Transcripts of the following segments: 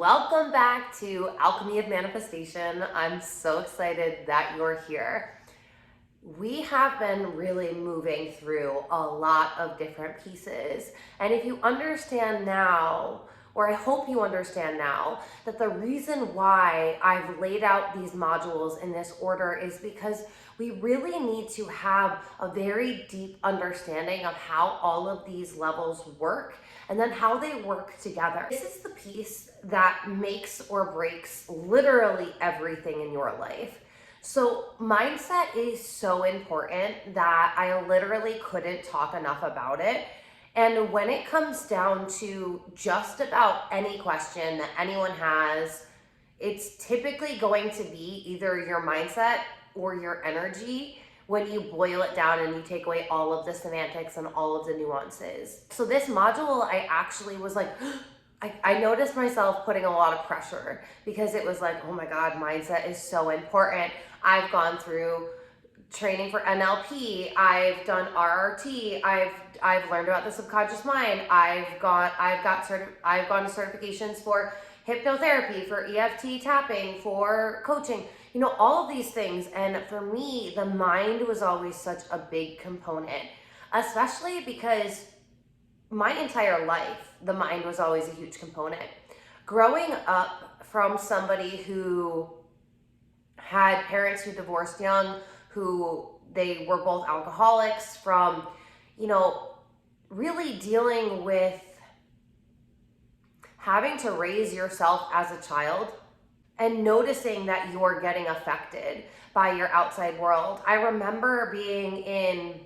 Welcome back to Alchemy of Manifestation. I'm so excited that you're here. We have been really moving through a lot of different pieces. And if you understand now, or I hope you understand now, that the reason why I've laid out these modules in this order is because we really need to have a very deep understanding of how all of these levels work and then how they work together. This is the piece that makes or breaks literally everything in your life. So mindset is so important that I literally couldn't talk enough about it. And when it comes down to just about any question that anyone has, it's typically going to be either your mindset or your energy when you boil it down and you take away all of the semantics and all of the nuances. So this module, I actually was like, I noticed myself putting a lot of pressure because it was like, oh my God, mindset is so important. I've gone through training for NLP, I've done RRT, I've learned about the subconscious mind, I've gone to certifications for hypnotherapy, for EFT tapping, for coaching, all of these things. And for me, the mind was always such a big component, especially because my entire life, the mind was always a huge component. Growing up from somebody who had parents who divorced young, who they were both alcoholics, from, really dealing with having to raise yourself as a child and noticing that you're getting affected by your outside world. I remember being in,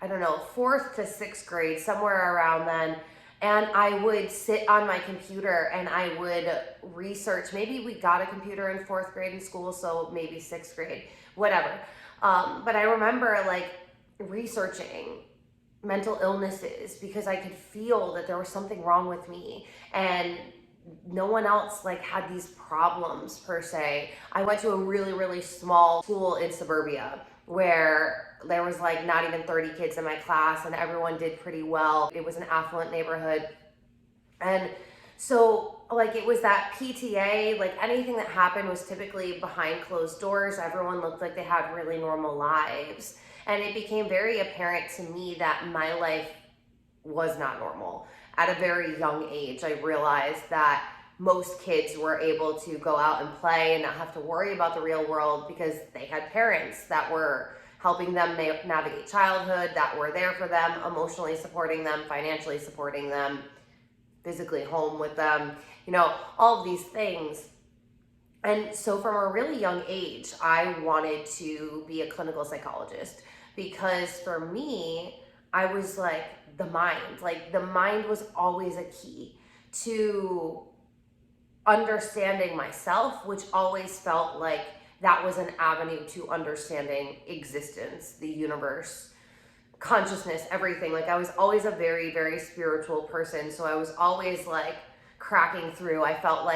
4th to 6th grade, somewhere around then, and I would sit on my computer and I would research. Maybe we got a computer in 4th grade in school, so maybe 6th grade, whatever. But I remember researching mental illnesses because I could feel that there was something wrong with me and no one else had these problems per se. I went to a really, really small school in suburbia where there was not even 30 kids in my class and everyone did pretty well. It was an affluent neighborhood. And so it was that PTA, anything that happened was typically behind closed doors. Everyone looked like they had really normal lives. And it became very apparent to me that my life was not normal. At a very young age, I realized that most kids were able to go out and play and not have to worry about the real world because they had parents that were helping them navigate childhood, that were there for them, emotionally supporting them, financially supporting them, physically home with them, all of these things. And so from a really young age, I wanted to be a clinical psychologist because for me, I was the mind was always a key to understanding myself, which always felt like that was an avenue to understanding existence, the universe, consciousness, everything. I was always a very, very spiritual person. So I was always cracking through. I felt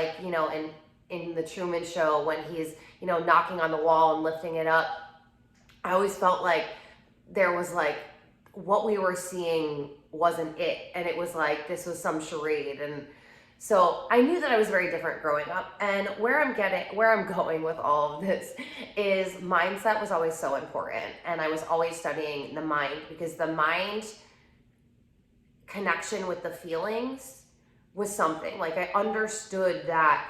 in the Truman Show when he's, knocking on the wall and lifting it up, I always felt there was what we were seeing wasn't it. And it was this was some charade. And so I knew that I was very different growing up. And where I'm going with all of this is mindset was always so important. And I was always studying the mind because the mind connection with the feelings was something. I understood that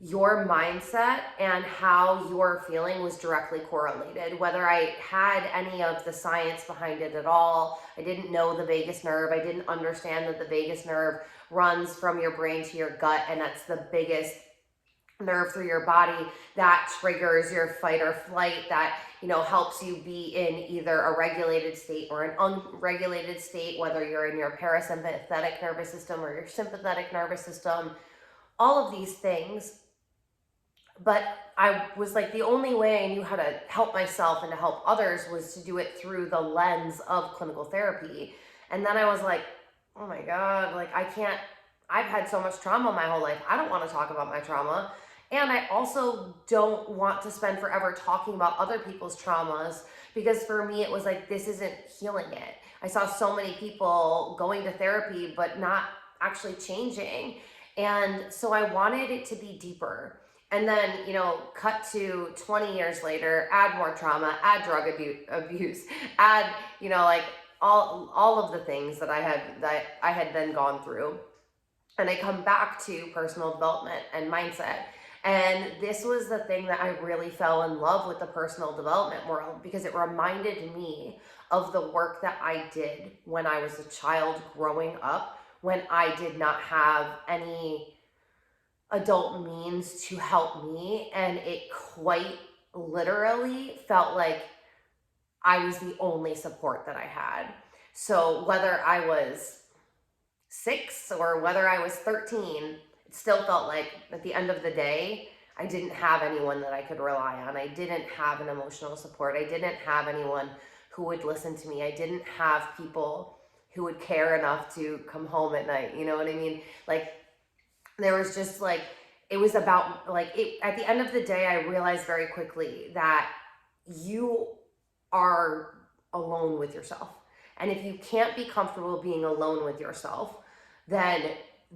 your mindset and how you're feeling was directly correlated. Whether I had any of the science behind it at all, I didn't know the vagus nerve. I didn't understand that the vagus nerve runs from your brain to your gut, and that's the biggest nerve through your body that triggers your fight or flight, that helps you be in either a regulated state or an unregulated state, whether you're in your parasympathetic nervous system or your sympathetic nervous system, all of these things. But I was the only way I knew how to help myself and to help others was to do it through the lens of clinical therapy. And then I was oh my God, I've had so much trauma my whole life. I don't want to talk about my trauma. And I also don't want to spend forever talking about other people's traumas because for me, it was this isn't healing it. I saw so many people going to therapy, but not actually changing. And so I wanted it to be deeper. And then, cut to 20 years later, add more trauma, add drug abuse, add, like all of the things that I had then gone through. And I come back to personal development and mindset. And this was the thing that I really fell in love with, the personal development world, because it reminded me of the work that I did when I was a child growing up, when I did not have any adult means to help me. And it quite literally felt like I was the only support that I had. So whether I was 6 or whether I was 13, it still felt like at the end of the day, I didn't have anyone that I could rely on. I didn't have an emotional support. I didn't have anyone who would listen to me. I didn't have people who would care enough to come home at night. You know what I mean? Like, there was just like, it was about like, at the end of the day, I realized very quickly that you are alone with yourself. And if you can't be comfortable being alone with yourself, then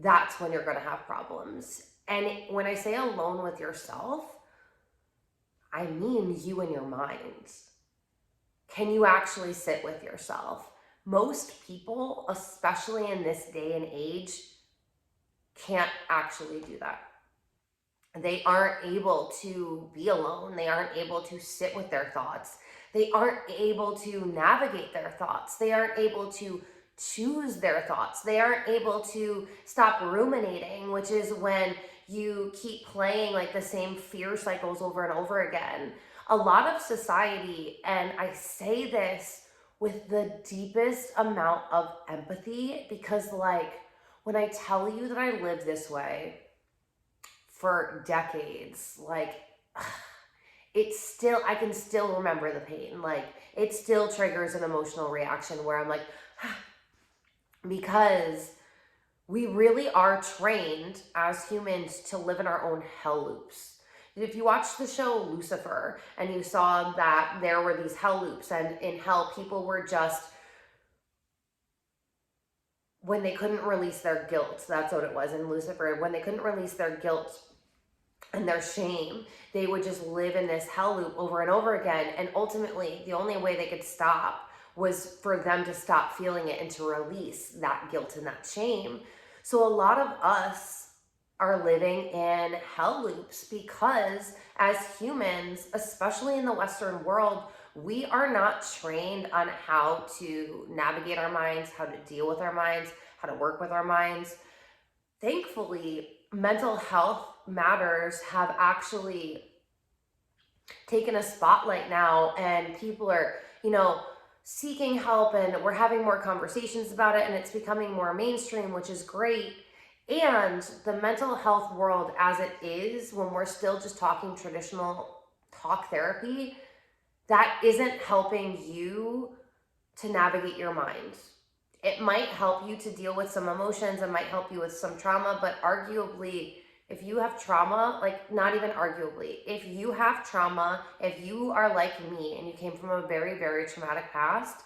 that's when you're going to have problems. And when I say alone with yourself, I mean you and your mind. Can you actually sit with yourself? Most people, especially in this day and age, can't actually do that. They aren't able to be alone. They aren't able to sit with their thoughts. They aren't able to navigate their thoughts. They aren't able to choose their thoughts. They aren't able to stop ruminating, which is when you keep playing like the same fear cycles over and over again. A lot of society, and I say this with the deepest amount of empathy, because like when I tell you that I live this way for decades, like it's still, I can still remember the pain. Like it still triggers an emotional reaction where I'm like, because we really are trained as humans to live in our own hell loops. If you watch the show Lucifer and you saw that there were these hell loops, and in hell people were just, when they couldn't release their guilt, that's what it was in Lucifer, when they couldn't release their guilt and their shame, they would just live in this hell loop over and over again. And ultimately, the only way they could stop was for them to stop feeling it and to release that guilt and that shame. So a lot of us are living in hell loops because as humans, especially in the Western world, we are not trained on how to navigate our minds, how to deal with our minds, how to work with our minds. Thankfully, mental health matters have actually taken a spotlight now, and people are, seeking help, and we're having more conversations about it, and it's becoming more mainstream, which is great. And the mental health world as it is, when we're still just talking traditional talk therapy, that isn't helping you to navigate your mind. It might help you to deal with some emotions, it might help you with some trauma, but arguably, if you have trauma, like not even arguably, if you have trauma, if you are like me and you came from a very, very traumatic past,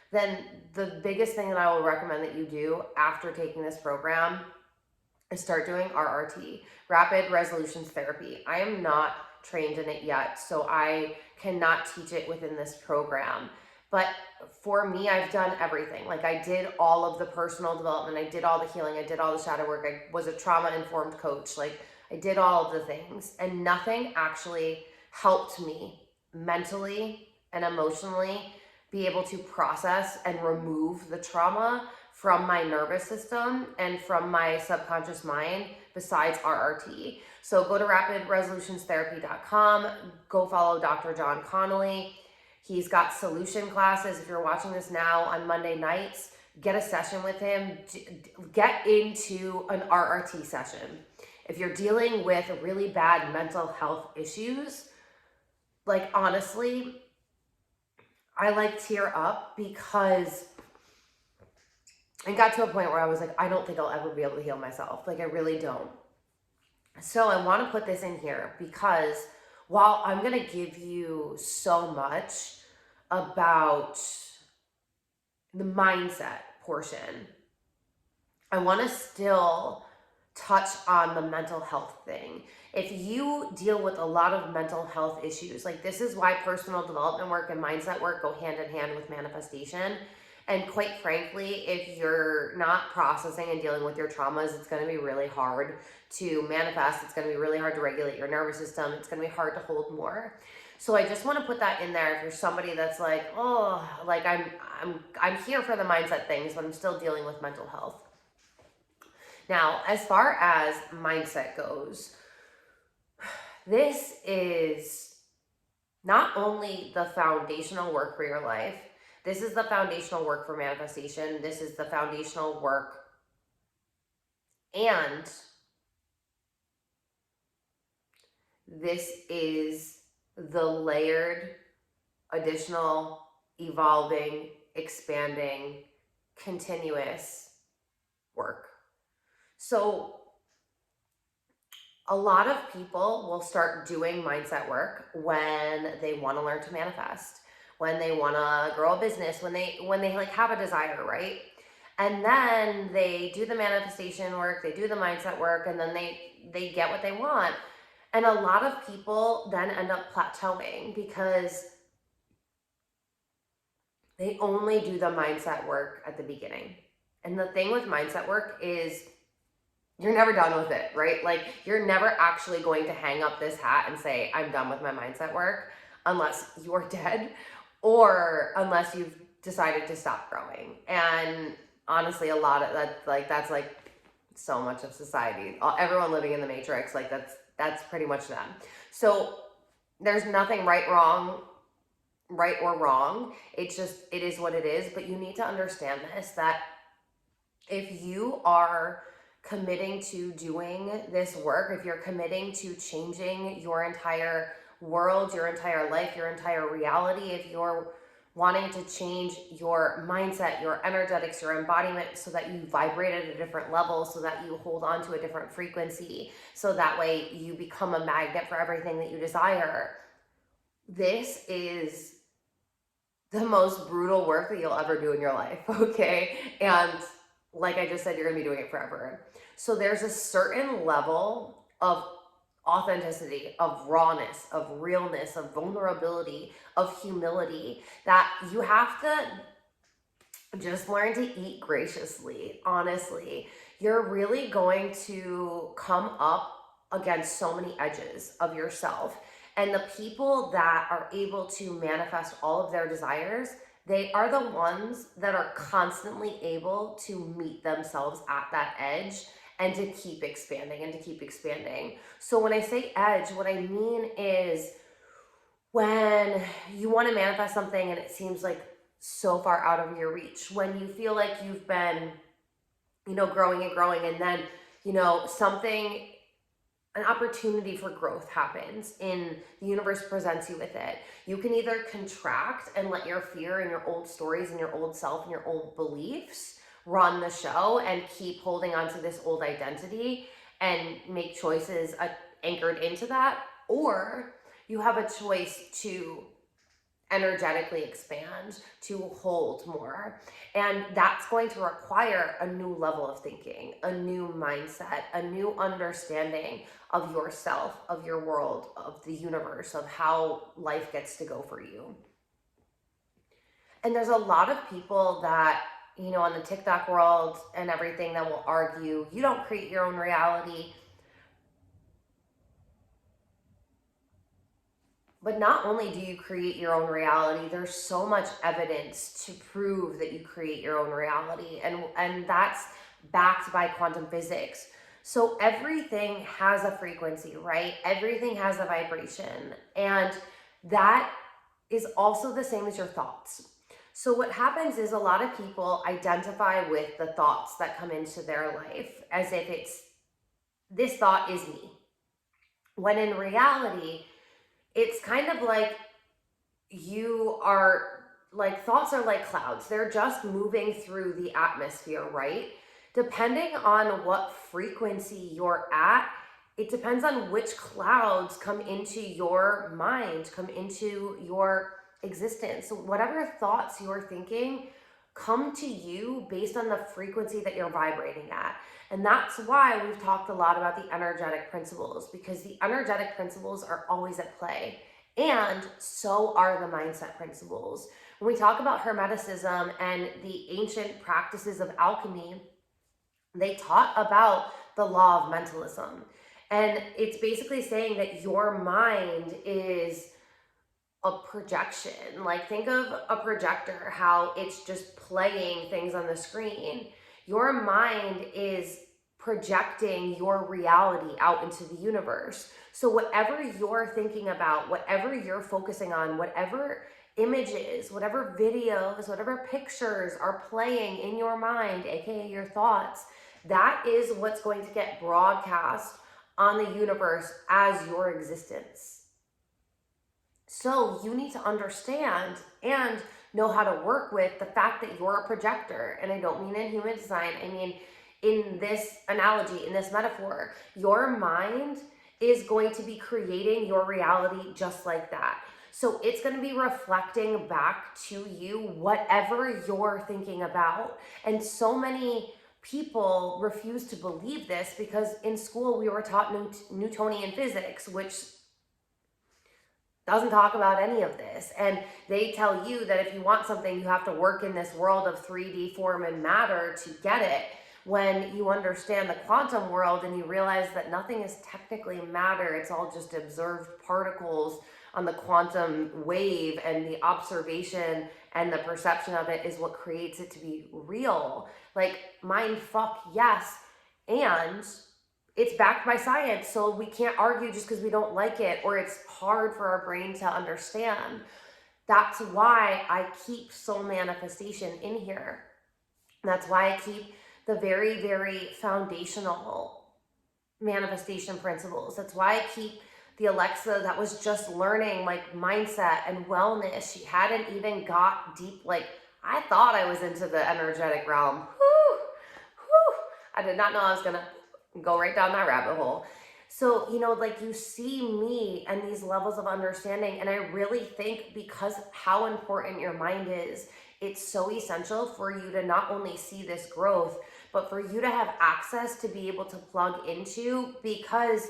then the biggest thing that I will recommend that you do after taking this program is start doing RRT, Rapid Resolutions Therapy. I am not trained in it yet, so I cannot teach it within this program. But for me, I've done everything. Like I did all of the personal development. I did all the healing. I did all the shadow work. I was a trauma-informed coach. Like I did all of the things, and nothing actually helped me mentally and emotionally be able to process and remove the trauma from my nervous system and from my subconscious mind besides RRT. So go to rapidresolutionstherapy.com, go follow Dr. John Connolly. He's got solution classes. If you're watching this now on Monday nights, get a session with him. Get into an RRT session. If you're dealing with really bad mental health issues, like honestly, I like tear up because I got to a point where I was like, I don't think I'll ever be able to heal myself. Like I really don't. So I want to put this in here because while I'm going to give you so much about the mindset portion, I want to still touch on the mental health thing. If you deal with a lot of mental health issues, like this is why personal development work and mindset work go hand in hand with manifestation. And quite frankly, if you're not processing and dealing with your traumas, it's going to be really hard to manifest. It's going to be really hard to regulate your nervous system. It's going to be hard to hold more. So I just want to put that in there. If you're somebody that's like, oh, like I'm here for the mindset things, but I'm still dealing with mental health. Now, as far as mindset goes, this is not only the foundational work for your life, this is the foundational work for manifestation, this is the foundational work, and this is the layered, additional, evolving, expanding, continuous work. So a lot of people will start doing mindset work when they want to learn to manifest, when they want to grow a business, when they like have a desire, right? And then they do the manifestation work, they do the mindset work, and then they get what they want. And a lot of people then end up plateauing because they only do the mindset work at the beginning. And the thing with mindset work is you're never done with it, right? Like you're never actually going to hang up this hat and say, I'm done with my mindset work, unless you're dead or unless you've decided to stop growing. And honestly, a lot of that, like, that's like so much of society, everyone living in the matrix, like that's pretty much them. So there's nothing right or wrong. It's just, it is what it is. But you need to understand this, that if you are committing to doing this work, if you're committing to changing your entire world, your entire life, your entire reality, if you're wanting to change your mindset, your energetics, your embodiment, so that you vibrate at a different level, so that you hold on to a different frequency, so that way you become a magnet for everything that you desire, this is the most brutal work that you'll ever do in your life, okay? And like I just said, you're gonna be doing it forever. So there's a certain level of authenticity, of rawness, of realness, of vulnerability, of humility that you have to just learn to eat graciously. Honestly, you're really going to come up against so many edges of yourself. And the people that are able to manifest all of their desires, they are the ones that are constantly able to meet themselves at that edge and to keep expanding and to keep expanding. So when I say edge, what I mean is when you want to manifest something and it seems like so far out of your reach, when you feel like you've been, growing and growing, and then, something, an opportunity for growth happens and the universe presents you with it. You can either contract and let your fear and your old stories and your old self and your old beliefs run the show and keep holding on to this old identity and make choices anchored into that, or you have a choice to energetically expand, to hold more. And that's going to require a new level of thinking, a new mindset, a new understanding of yourself, of your world, of the universe, of how life gets to go for you. And there's a lot of people that, in the TikTok world and everything, that will argue, you don't create your own reality. But not only do you create your own reality, there's so much evidence to prove that you create your own reality. And that's backed by quantum physics. So everything has a frequency, right? Everything has a vibration. And that is also the same as your thoughts. So what happens is a lot of people identify with the thoughts that come into their life as if it's, this thought is me. When in reality, it's kind of like thoughts are like clouds. They're just moving through the atmosphere, right? Depending on what frequency you're at, it depends on which clouds come into your mind, come into your existence. So whatever thoughts you're thinking come to you based on the frequency that you're vibrating at. And that's why we've talked a lot about the energetic principles, because the energetic principles are always at play. And so are the mindset principles. When we talk about Hermeticism and the ancient practices of alchemy, they taught about the law of mentalism. And it's basically saying that your mind is a projection. Like, think of a projector, how it's just playing things on the screen. Your mind is projecting your reality out into the universe. So whatever you're thinking about, whatever you're focusing on, whatever images, whatever videos, whatever pictures are playing in your mind, aka your thoughts, that is what's going to get broadcast on the universe as your existence. So you need to understand and know how to work with the fact that you're a projector. And I don't mean in human design, I mean in this analogy, in this metaphor. Your mind is going to be creating your reality just like that. So it's going to be reflecting back to you whatever you're thinking about. And so many people refuse to believe this because in school we were taught Newtonian physics, which doesn't talk about any of this. And they tell you that if you want something, you have to work in this world of 3D form and matter to get it. When you understand the quantum world and you realize that nothing is technically matter, it's all just observed particles on the quantum wave, and the observation and the perception of it is what creates it to be real. Like, mind fuck, yes. And it's backed by science, so we can't argue just because we don't like it or it's hard for our brain to understand. That's why I keep soul manifestation in here. That's why I keep the very, very foundational manifestation principles. That's why I keep the Alexa that was just learning like mindset and wellness. She hadn't even got deep. Like, I thought I was into the energetic realm. I did not know I was going to go right down that rabbit hole. So, like, you see me and these levels of understanding. And I really think because how important your mind is, it's so essential for you to not only see this growth, but for you to have access to be able to plug into, because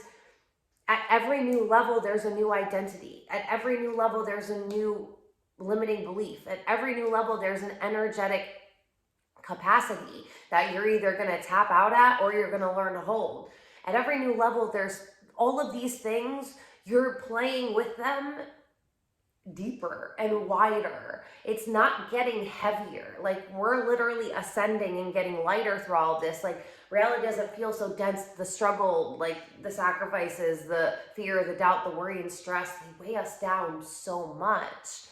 at every new level, there's a new identity. At every new level, there's a new limiting belief. At every new level, there's an energetic capacity that you're either going to tap out at or you're going to learn to hold. At every new level, there's all of these things. You're playing with them deeper and wider. It's not getting heavier. Like, we're literally ascending and getting lighter through all of this. Like, reality doesn't feel so dense. The struggle, like the sacrifices, the fear, the doubt, the worry and stress, they weigh us down so much.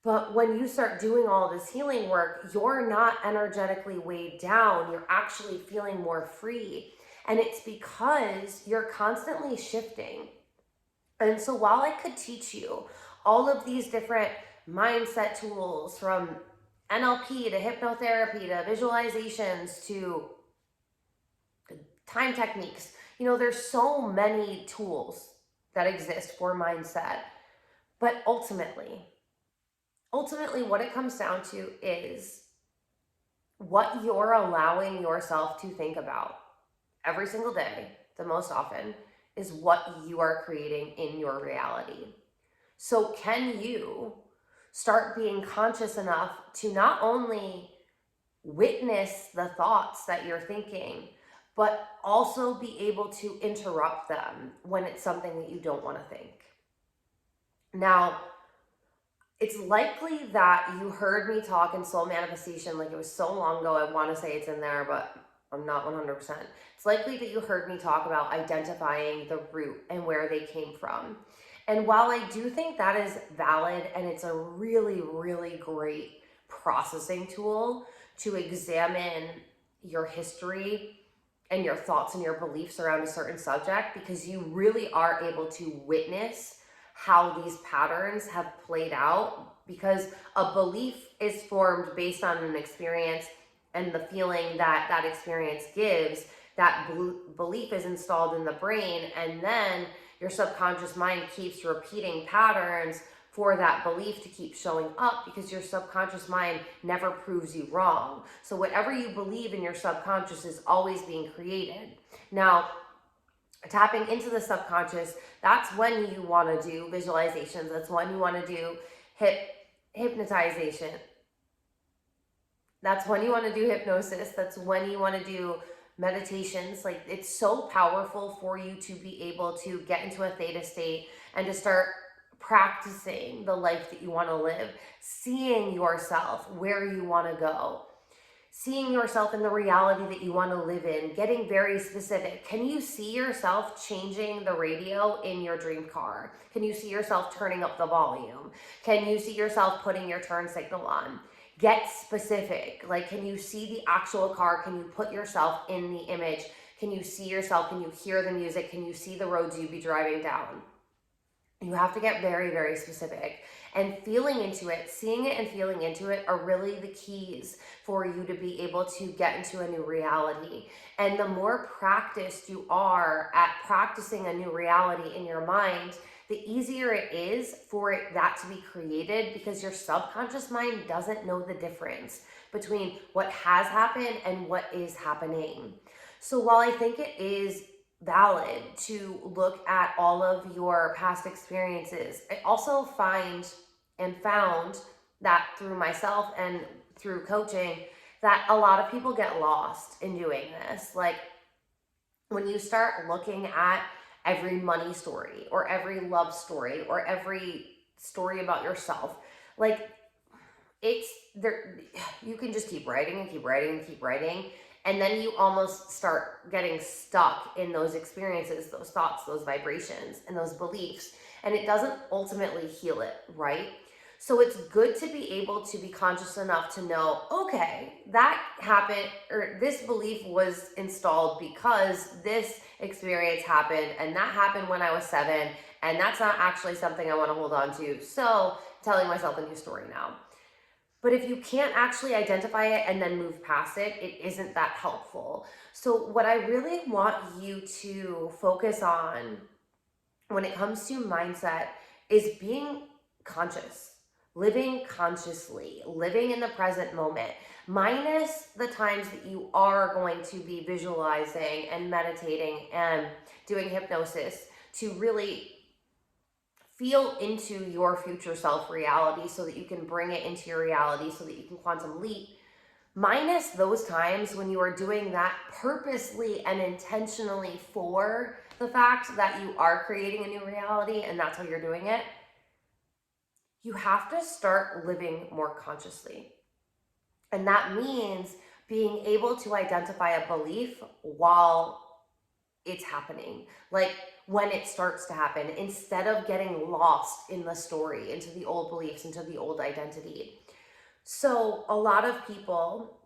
But when you start doing all this healing work, you're not energetically weighed down. You're actually feeling more free. And it's because you're constantly shifting. And so while I could teach you all of these different mindset tools, from NLP to hypnotherapy to visualizations to time techniques, there's so many tools that exist for mindset. But ultimately, what it comes down to is what you're allowing yourself to think about every single day, the most often, is what you are creating in your reality. So can you start being conscious enough to not only witness the thoughts that you're thinking, but also be able to interrupt them when it's something that you don't want to think? Now, it's likely that you heard me talk in soul manifestation, like it was so long ago, I want to say it's in there, but I'm not 100%. It's likely that you heard me talk about identifying the root and where they came from. And while I do think that is valid and it's a really, really great processing tool to examine your history and your thoughts and your beliefs around a certain subject, because you really are able to witness how these patterns have played out, because a belief is formed based on an experience and the feeling that that experience gives. That belief is installed in the brain, and then your subconscious mind keeps repeating patterns for that belief to keep showing up, because your subconscious mind never proves you wrong. So whatever you believe in your subconscious is always being created. Now, tapping into the subconscious, that's when you want to do visualizations. That's when you want to do hypnotization. That's when you want to do hypnosis. That's when you want to do meditations. Like, it's so powerful for you to be able to get into a theta state and to start practicing the life that you want to live, seeing yourself where you want to go, seeing yourself in the reality that you want to live in, getting very specific. Can you see yourself changing the radio in your dream car? Can you see yourself turning up the volume? Can you see yourself putting your turn signal on? Get specific. Like, can you see the actual car? Can you put yourself in the image? Can you see yourself? Can you hear the music? Can you see the roads you'd be driving down? You have to get very, very specific. And feeling into it, seeing it and feeling into it are really the keys for you to be able to get into a new reality. And the more practiced you are at practicing a new reality in your mind, the easier it is for that to be created, because your subconscious mind doesn't know the difference between what has happened and what is happening. So while I think it is valid to look at all of your past experiences, I also found that through myself and through coaching, that a lot of people get lost in doing this. Like, when you start looking at every money story or every love story or every story about yourself, like, it's there, you can just keep writing and keep writing and keep writing. And then you almost start getting stuck in those experiences, those thoughts, those vibrations, and those beliefs. And it doesn't ultimately heal it, right? So it's good to be able to be conscious enough to know, okay, that happened, or this belief was installed because this experience happened, and that happened when I was 7, and that's not actually something I want to hold on to. So telling myself a new story now. But if you can't actually identify it and then move past it, it isn't that helpful. So what I really want you to focus on when it comes to mindset is being conscious, living consciously, living in the present moment, minus the times that you are going to be visualizing and meditating and doing hypnosis to really feel into your future self reality so that you can bring it into your reality, so that you can quantum leap. Minus those times when you are doing that purposely and intentionally for the fact that you are creating a new reality and that's how you're doing it, you have to start living more consciously. And that means being able to identify a belief while it's happening. Like, when it starts to happen, instead of getting lost in the story, into the old beliefs, into the old identity. So a lot of people,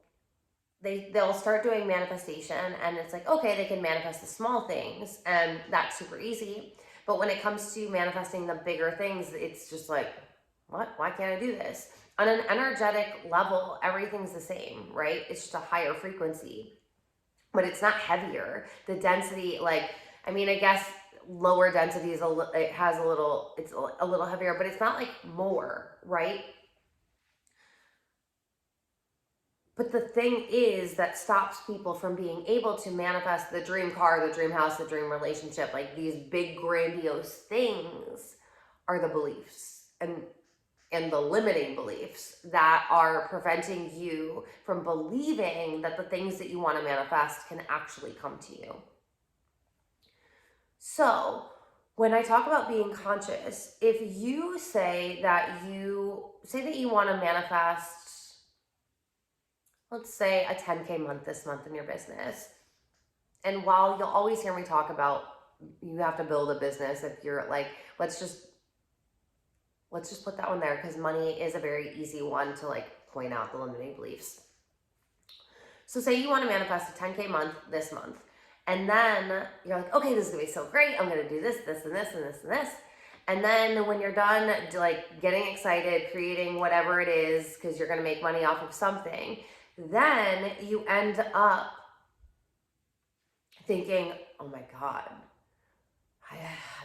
they'll start doing manifestation, and it's like, okay, they can manifest the small things, and that's super easy. But when it comes to manifesting the bigger things, it's just like, what? Why can't I do this? On an energetic level, everything's the same, right? It's just a higher frequency, but it's not heavier. The density, like, I mean, I guess lower density is it's a little heavier, but it's not like more, right? But the thing is that stops people from being able to manifest the dream car, the dream house, the dream relationship, like these big grandiose things, are the beliefs and the limiting beliefs that are preventing you from believing that the things that you want to manifest can actually come to you. So when I talk about being conscious, if you say that you want to manifest, let's say a 10K month this month in your business, and while you'll always hear me talk about you have to build a business, if you're like, let's just put that one there, because money is a very easy one to like point out the limiting beliefs. So say you want to manifest a 10K month this month. And then you're like, okay, this is gonna be so great. I'm gonna do this, this, and this, and this, and this. And then when you're done, like getting excited, creating whatever it is, because you're gonna make money off of something, then you end up thinking, oh my God,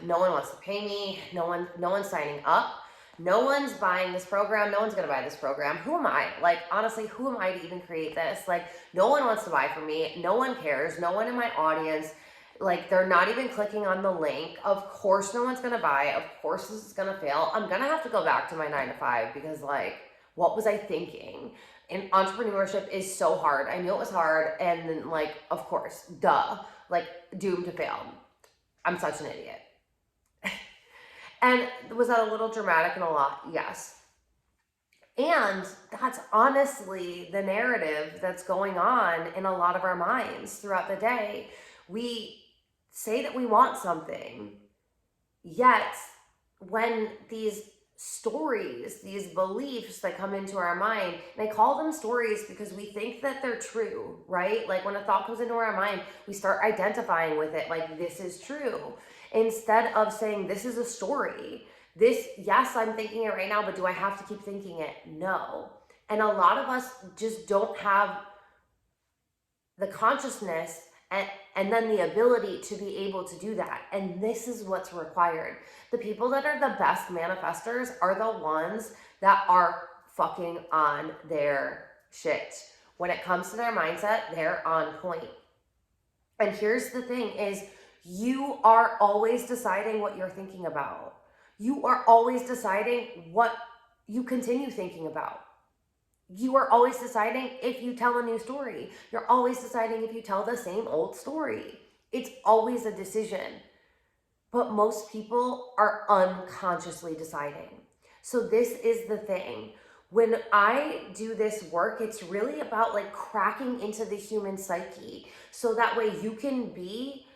no one wants to pay me. No one's signing up. no one's buying this program. No one's going to buy this program. Who am I? Like, honestly, who am I to even create this? Like, no one wants to buy from me. No one cares. No one in my audience, like, they're not even clicking on the link. Of course, no one's going to buy. Of course, this is going to fail. I'm going to have to go back to my 9 to 5 because, like, what was I thinking? And entrepreneurship is so hard. I knew it was hard. And then, like, of course, duh, like, doomed to fail. I'm such an idiot. And was that a little dramatic and a lot? Yes. And that's honestly the narrative that's going on in a lot of our minds throughout the day. We say that we want something, yet when these stories, these beliefs that come into our mind, and I call them stories because we think that they're true, right? Like when a thought comes into our mind, we start identifying with it like this is true, instead of saying this is a story. This, yes, I'm thinking it right now, but do I have to keep thinking it? No. And a lot of us just don't have the consciousness and then the ability to be able to do that. And this is what's required. The people that are the best manifestors are the ones that are fucking on their shit. When it comes to their mindset, they're on point. And here's the thing is, you are always deciding what you're thinking about. You are always deciding what you continue thinking about. You are always deciding if you tell a new story. You're always deciding if you tell the same old story. It's always a decision. But most people are unconsciously deciding. So this is the thing. When I do this work, it's really about like cracking into the human psyche. So that way you can be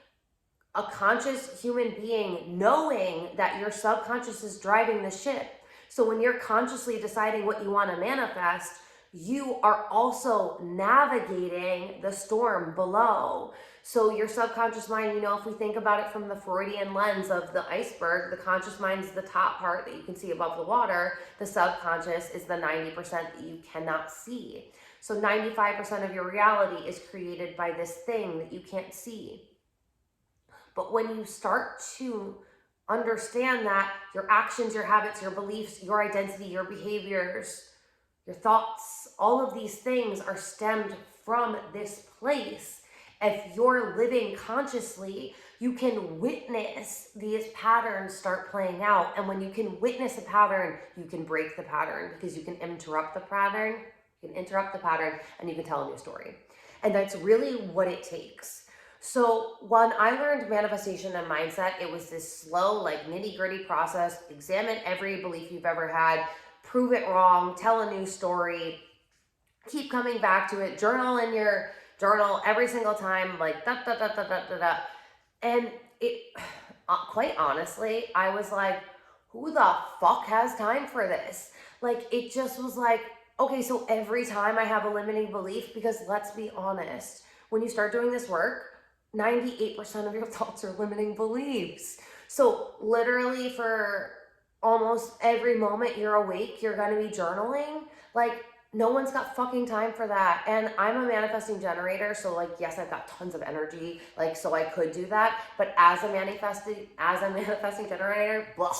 a conscious human being knowing that your subconscious is driving the ship. So when you're consciously deciding what you want to manifest, you are also navigating the storm below. So your subconscious mind, you know, if we think about it from the Freudian lens of the iceberg, the conscious mind is the top part that you can see above the water. The subconscious is the 90% that you cannot see. So 95% of your reality is created by this thing that you can't see. But when you start to understand that your actions, your habits, your beliefs, your identity, your behaviors, your thoughts, all of these things are stemmed from this place. If you're living consciously, you can witness these patterns start playing out. And when you can witness a pattern, you can break the pattern because you can interrupt the pattern. You can interrupt the pattern and you can tell a new story. And that's really what it takes. So when I learned manifestation and mindset, it was this slow, like nitty-gritty process. Examine every belief you've ever had, prove it wrong, tell a new story, keep coming back to it, journal in your journal every single time, like da da da da da da da. And it, quite honestly, I was like, who the fuck has time for this? Like, it just was like, okay, so every time I have a limiting belief, because let's be honest, when you start doing this work, 98% of your thoughts are limiting beliefs. So literally for almost every moment you're awake, you're going to be journaling. Like, no one's got fucking time for that. And I'm a manifesting generator. So like, yes, I've got tons of energy. Like, so I could do that. But as a manifesting generator, blah,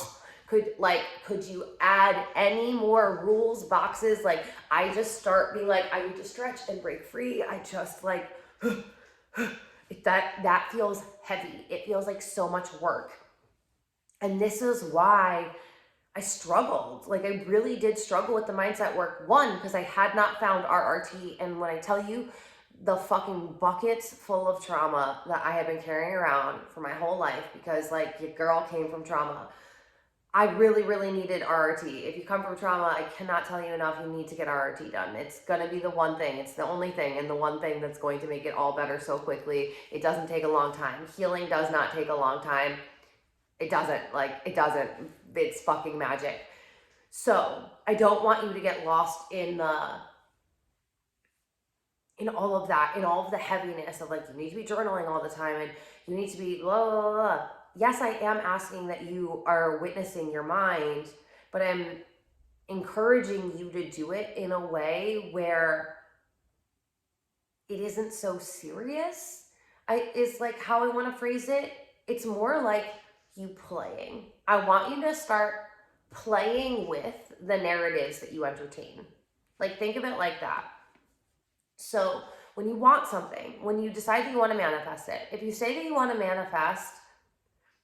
could you add any more rules, boxes? Like, I just start being like, I need to stretch and break free. I just like, that feels heavy. It feels like so much work. And this is why I struggled. Like, I really did struggle with the mindset work. One, because I had not found RRT. And when I tell you the fucking buckets full of trauma that I have been carrying around for my whole life, because like your girl came from trauma, I really, really needed RRT. If you come from trauma, I cannot tell you enough, you need to get RRT done. It's going to be the one thing. It's the only thing and the one thing that's going to make it all better so quickly. It doesn't take a long time. Healing does not take a long time. It doesn't. It's fucking magic. So I don't want you to get lost in all of that, in all of the heaviness of like, you need to be journaling all the time and you need to be blah, blah, blah, blah. Yes, I am asking that you are witnessing your mind, but I'm encouraging you to do it in a way where it isn't so serious. It's like how I want to phrase it. It's more like you playing. I want you to start playing with the narratives that you entertain. Like, think of it like that. So when you want something, when you decide that you want to manifest it, if you say that you want to manifest,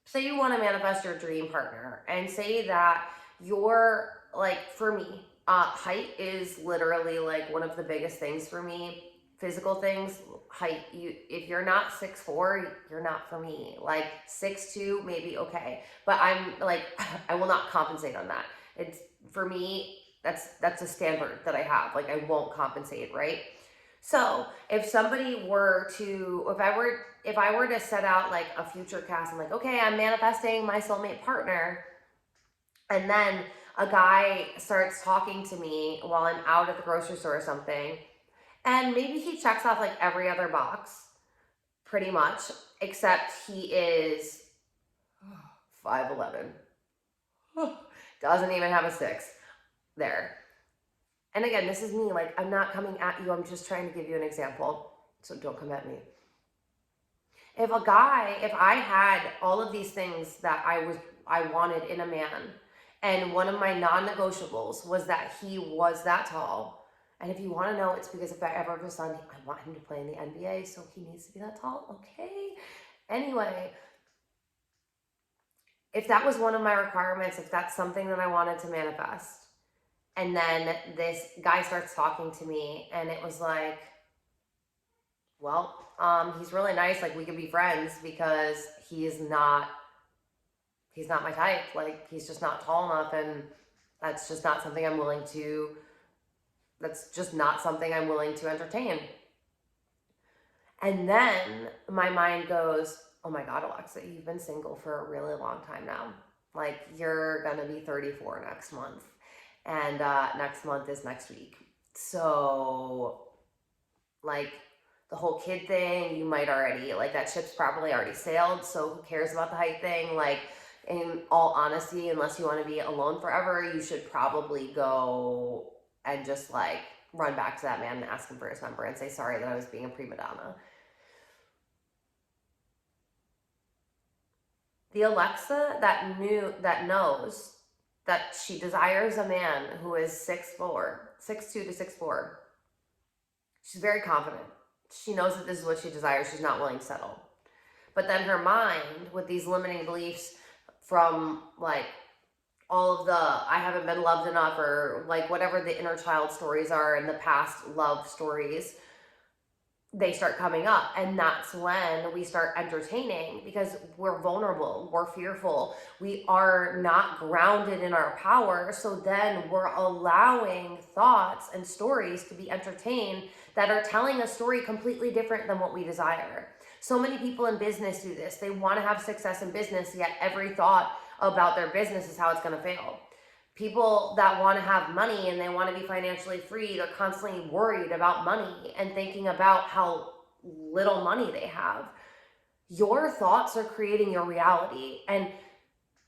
say you want to manifest your dream partner, and say that you're like, for me, height is literally like one of the biggest things for me. Physical things, height. If you're not 6'4", you're not for me. Like 6'2", maybe okay, but I'm like, I will not compensate on that. It's, for me, that's a standard that I have. Like, I won't compensate, right? So if somebody were to, if I were to set out like a future cast, I'm like, okay, I'm manifesting my soulmate partner, and then a guy starts talking to me while I'm out at the grocery store or something, and maybe he checks off like every other box, pretty much, except he is 5'11". Doesn't even have a 6 there. And again, this is me. Like, I'm not coming at you. I'm just trying to give you an example. So don't come at me. If I had all of these things that I wanted in a man, and one of my non-negotiables was that he was that tall. And if you want to know, it's because if I ever have a son, I want him to play in the NBA, so he needs to be that tall. Okay. Anyway, if that was one of my requirements, if that's something that I wanted to manifest, and then this guy starts talking to me, and it was like, well, he's really nice. Like, we could be friends because he's not my type. Like, he's just not tall enough, and that's just not something I'm willing to entertain. And then my mind goes, oh my God, Alexa, you've been single for a really long time now. Like, you're gonna be 34 next month, and next month is next week. So, like, the whole kid thing, you might already, like, that ship's probably already sailed, so who cares about the height thing? Like, in all honesty, unless you want to be alone forever, you should probably go and just, like, run back to that man and ask him for his number and say sorry that I was being a prima donna. The Alexa that knows that she desires a man who is 6'2" to 6'4", she's very confident. She knows that this is what she desires. She's not willing to settle. But then her mind, with these limiting beliefs from, like, all of the I haven't been loved enough, or like whatever the inner child stories are and the past love stories, they start coming up. And that's when we start entertaining, because we're vulnerable, we're fearful, we are not grounded in our power. So then we're allowing thoughts and stories to be entertained that are telling a story completely different than what we desire. So many people in business do this. They want to have success in business, yet every thought about their business is how it's going to fail. People that want to have money and they want to be financially free, they're constantly worried about money and thinking about how little money they have. Your thoughts are creating your reality. And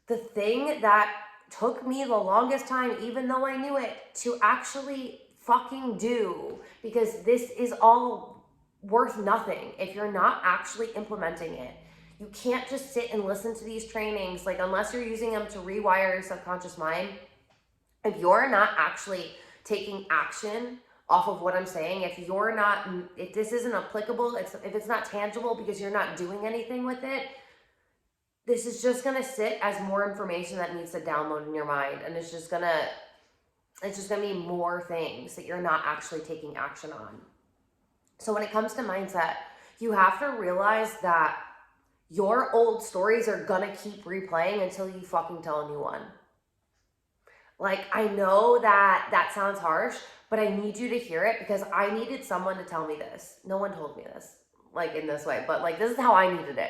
the thing that took me the longest time, even though I knew it, to actually fucking do, because this is all worth nothing if you're not actually implementing it. You can't just sit and listen to these trainings, like, unless you're using them to rewire your subconscious mind. If you're not actually taking action off of what I'm saying, if this isn't applicable, if it's not tangible because you're not doing anything with it, this is just going to sit as more information that needs to download in your mind. And it's just going to be more things that you're not actually taking action on. So when it comes to mindset, you have to realize that your old stories are gonna keep replaying until you fucking tell a new one. Like, I know that sounds harsh, but I need you to hear it, because I needed someone to tell me this. No one told me this, like, in this way, but like, this is how I needed it.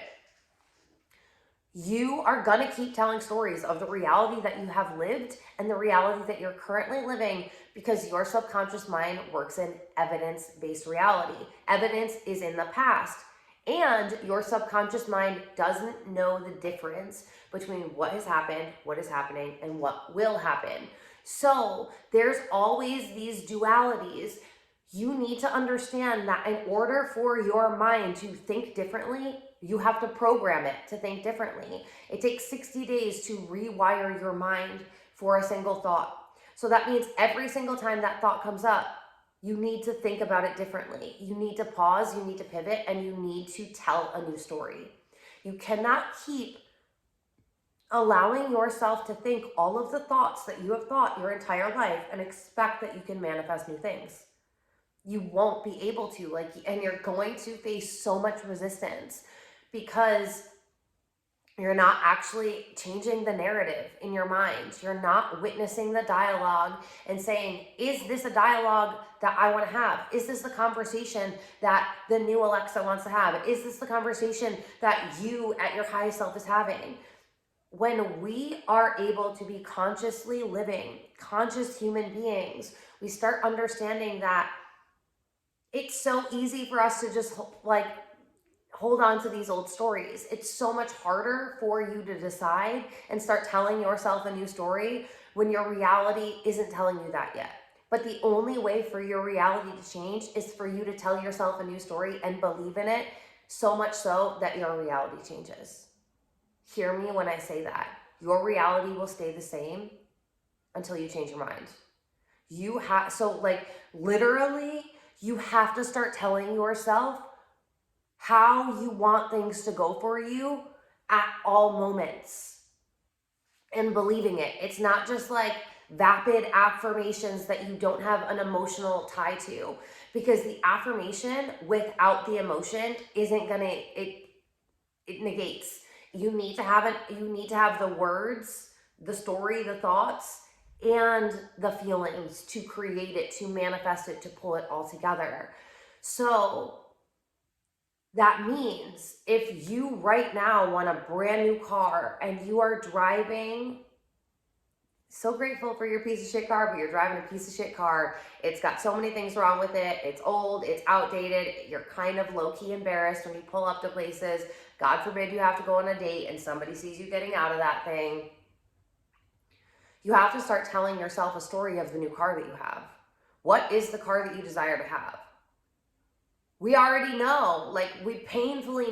You are gonna keep telling stories of the reality that you have lived and the reality that you're currently living, because your subconscious mind works in evidence-based reality. Evidence is in the past, and your subconscious mind doesn't know the difference between what has happened, what is happening, and what will happen. So there's always these dualities. You need to understand that in order for your mind to think differently, you have to program it to think differently. It takes 60 days to rewire your mind for a single thought. So that means every single time that thought comes up, you need to think about it differently. You need to pause, you need to pivot, and you need to tell a new story. You cannot keep allowing yourself to think all of the thoughts that you have thought your entire life and expect that you can manifest new things. You won't be able to, and you're going to face so much resistance because you're not actually changing the narrative in your mind. You're not witnessing the dialogue and saying, is this a dialogue that I want to have? Is this the conversation that the new Alexa wants to have? Is this the conversation that you at your highest self is having? When we are able to be consciously living, conscious human beings, we start understanding that it's so easy for us to just hold on to these old stories. It's so much harder for you to decide and start telling yourself a new story when your reality isn't telling you that yet. But the only way for your reality to change is for you to tell yourself a new story and believe in it, so much so that your reality changes. Hear me when I say that. Your reality will stay the same until you change your mind. Literally, you have to start telling yourself how you want things to go for you at all moments and believing it. It's not just vapid affirmations that you don't have an emotional tie to, because the affirmation without the emotion isn't gonna, it negates. You need to have the words, the story, the thoughts, and the feelings to create it, to manifest it, to pull it all together. So that means if you right now want a brand new car and you are driving, so grateful for your piece of shit car, but you're driving a piece of shit car. It's got so many things wrong with it. It's old, it's outdated. You're kind of low-key embarrassed when you pull up to places. God forbid you have to go on a date and somebody sees you getting out of that thing. You have to start telling yourself a story of the new car that you have. What is the car that you desire to have? We already know, you painfully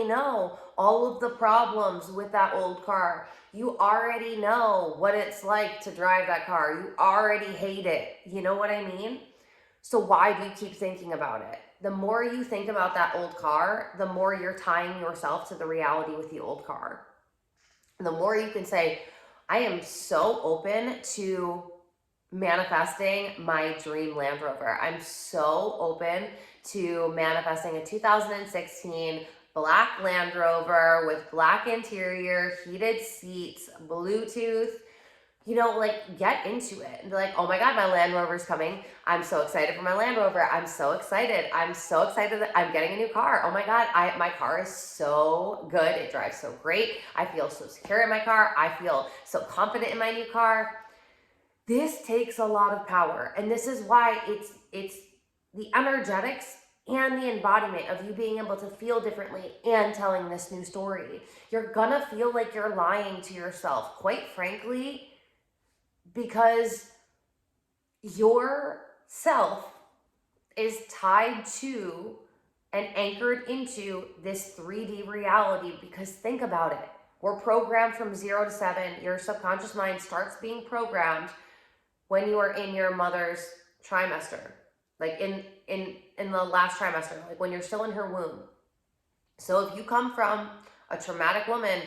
know all of the problems with that old car. You already know what it's like to drive that car. You already hate it. You know what I mean? So why do you keep thinking about it? The more you think about that old car, the more you're tying yourself to the reality with the old car. And the more you can say, I am so open to manifesting my dream Land Rover. I'm so open to manifesting a 2016 black Land Rover with black interior, heated seats, Bluetooth. Get into it and be like, oh my God, my Land Rover's coming. I'm so excited for my Land Rover. I'm so excited that I'm getting a new car. Oh my God, my car is so good. It drives so great. I feel so secure in my car. I feel so confident in my new car. This takes a lot of power. And this is why it's the energetics and the embodiment of you being able to feel differently and telling this new story. You're gonna feel like you're lying to yourself, quite frankly, because your self is tied to and anchored into this 3D reality. Because think about it. We're programmed from 0 to 7. Your subconscious mind starts being programmed when you are in your mother's trimester, in the last trimester, when you're still in her womb. So if you come from a traumatic woman,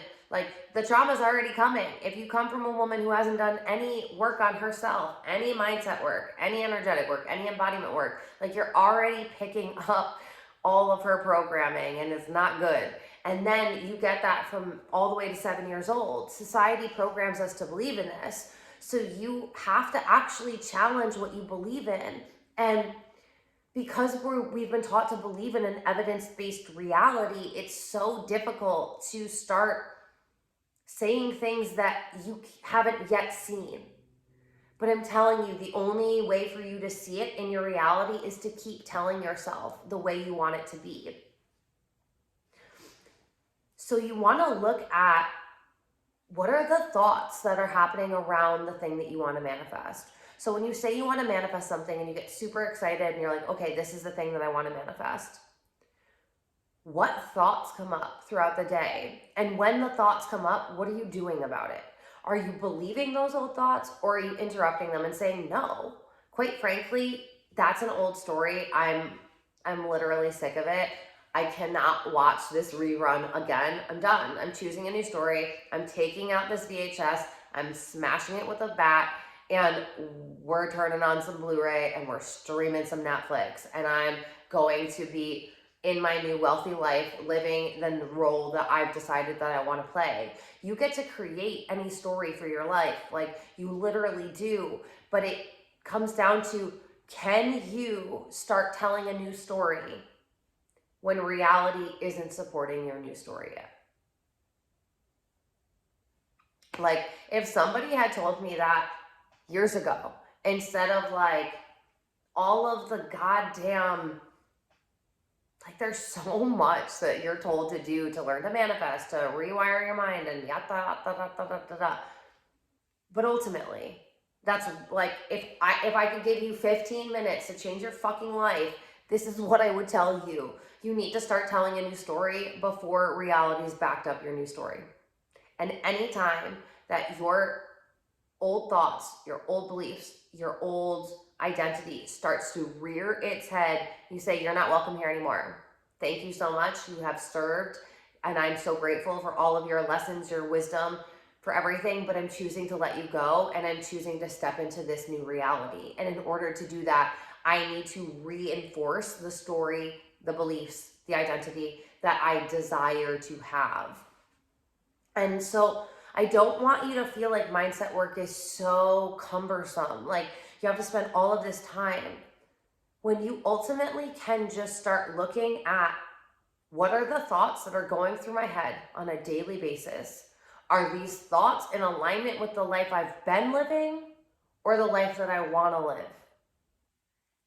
the trauma's already coming. If you come from a woman who hasn't done any work on herself, any mindset work, any energetic work, any embodiment work, you're already picking up all of her programming, and it's not good. And then you get that from all the way to 7 years old. Society programs us to believe in this. So you have to actually challenge what you believe in. And because we've been taught to believe in an evidence-based reality, it's so difficult to start saying things that you haven't yet seen. But I'm telling you, the only way for you to see it in your reality is to keep telling yourself the way you want it to be. So you want to look at, what are the thoughts that are happening around the thing that you want to manifest? So when you say you want to manifest something and you get super excited and you're like, okay, this is the thing that I want to manifest. What thoughts come up throughout the day? And when the thoughts come up, what are you doing about it? Are you believing those old thoughts, or are you interrupting them and saying no? Quite frankly, that's an old story. I'm literally sick of it. I cannot watch this rerun again. I'm done. I'm choosing a new story. I'm taking out this VHS. I'm smashing it with a bat, and we're turning on some Blu-ray and we're streaming some Netflix, and I'm going to be in my new wealthy life living the role that I've decided that I want to play. You get to create any story for your life, like you literally do, but it comes down to, can you start telling a new story when reality isn't supporting your new story yet? Like, if somebody had told me that years ago, instead of like all of the goddamn, like, there's so much that you're told to do to learn to manifest, to rewire your mind, and yada da da da da da da. But ultimately, that's like, if I could give you 15 minutes to change your fucking life, this is what I would tell you. You need to start telling a new story before reality's backed up your new story. And anytime that your old thoughts, your old beliefs, your old identity starts to rear its head, you say, you're not welcome here anymore. Thank you so much. You have served. And I'm so grateful for all of your lessons, your wisdom, for everything, but I'm choosing to let you go, and I'm choosing to step into this new reality. And in order to do that, I need to reinforce the story, the beliefs, the identity that I desire to have. And so I don't want you to feel like mindset work is so cumbersome. Like, you have to spend all of this time, when you ultimately can just start looking at, what are the thoughts that are going through my head on a daily basis? Are these thoughts in alignment with the life I've been living, or the life that I want to live?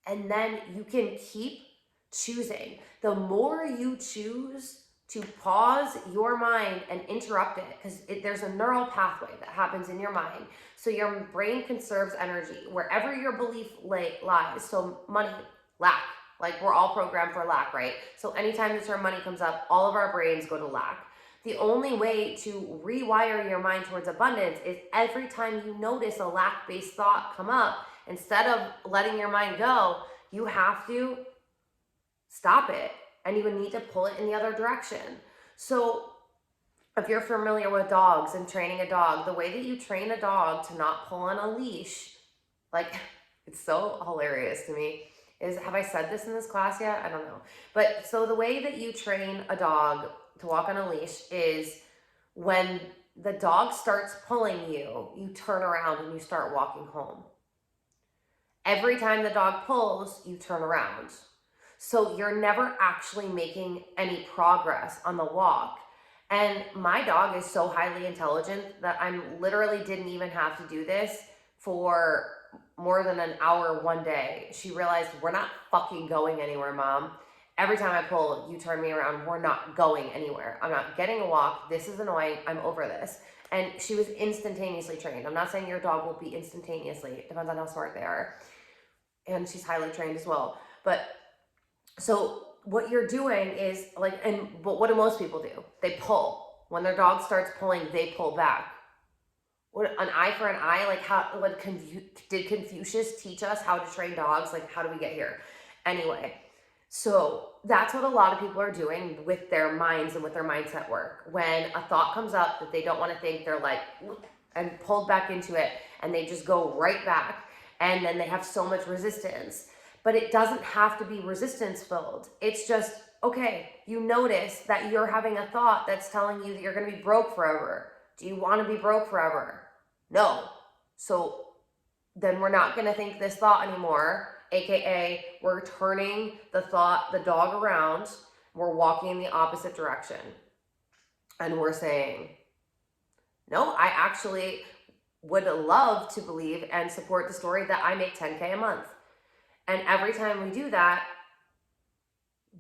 And then you can keep choosing. The more you choose to pause your mind and interrupt it, because there's a neural pathway that happens in your mind. So your brain conserves energy wherever your belief lies. So money, lack. Like, we're all programmed for lack, right? So anytime the term money comes up, all of our brains go to lack. The only way to rewire your mind towards abundance is every time you notice a lack-based thought come up, instead of letting your mind go, you have to stop it, and you would need to pull it in the other direction. So if you're familiar with dogs and training a dog, the way that you train a dog to not pull on a leash, like, it's so hilarious to me, is, have I said this in this class yet? I don't know. But so the way that you train a dog to walk on a leash is, when the dog starts pulling you, you turn around and you start walking home. Every time the dog pulls, you turn around. So you're never actually making any progress on the walk. And my dog is so highly intelligent that I literally didn't even have to do this for more than an hour one day. She realized, we're not fucking going anywhere, Mom. Every time I pull, you turn me around. We're not going anywhere. I'm not getting a walk. This is annoying. I'm over this. And she was instantaneously trained. I'm not saying your dog will be instantaneously. It depends on how smart they are. And she's highly trained as well. But so what you're doing is like, but what do most people do? They pull. When their dog starts pulling, they pull back. What, an eye for an eye? Like, did Confucius teach us how to train dogs? Like, how do we get here? Anyway, so that's what a lot of people are doing with their minds and with their mindset work. When a thought comes up that they don't want to think, they're like, and pulled back into it, and they just go right back. And then they have so much resistance. But it doesn't have to be resistance filled. It's just, okay, you notice that you're having a thought that's telling you that you're going to be broke forever. Do you want to be broke forever? No. So then we're not going to think this thought anymore, aka we're turning the dog around, we're walking in the opposite direction. And we're saying, no, I actually would love to believe and support the story that I make 10K a month. And every time we do that,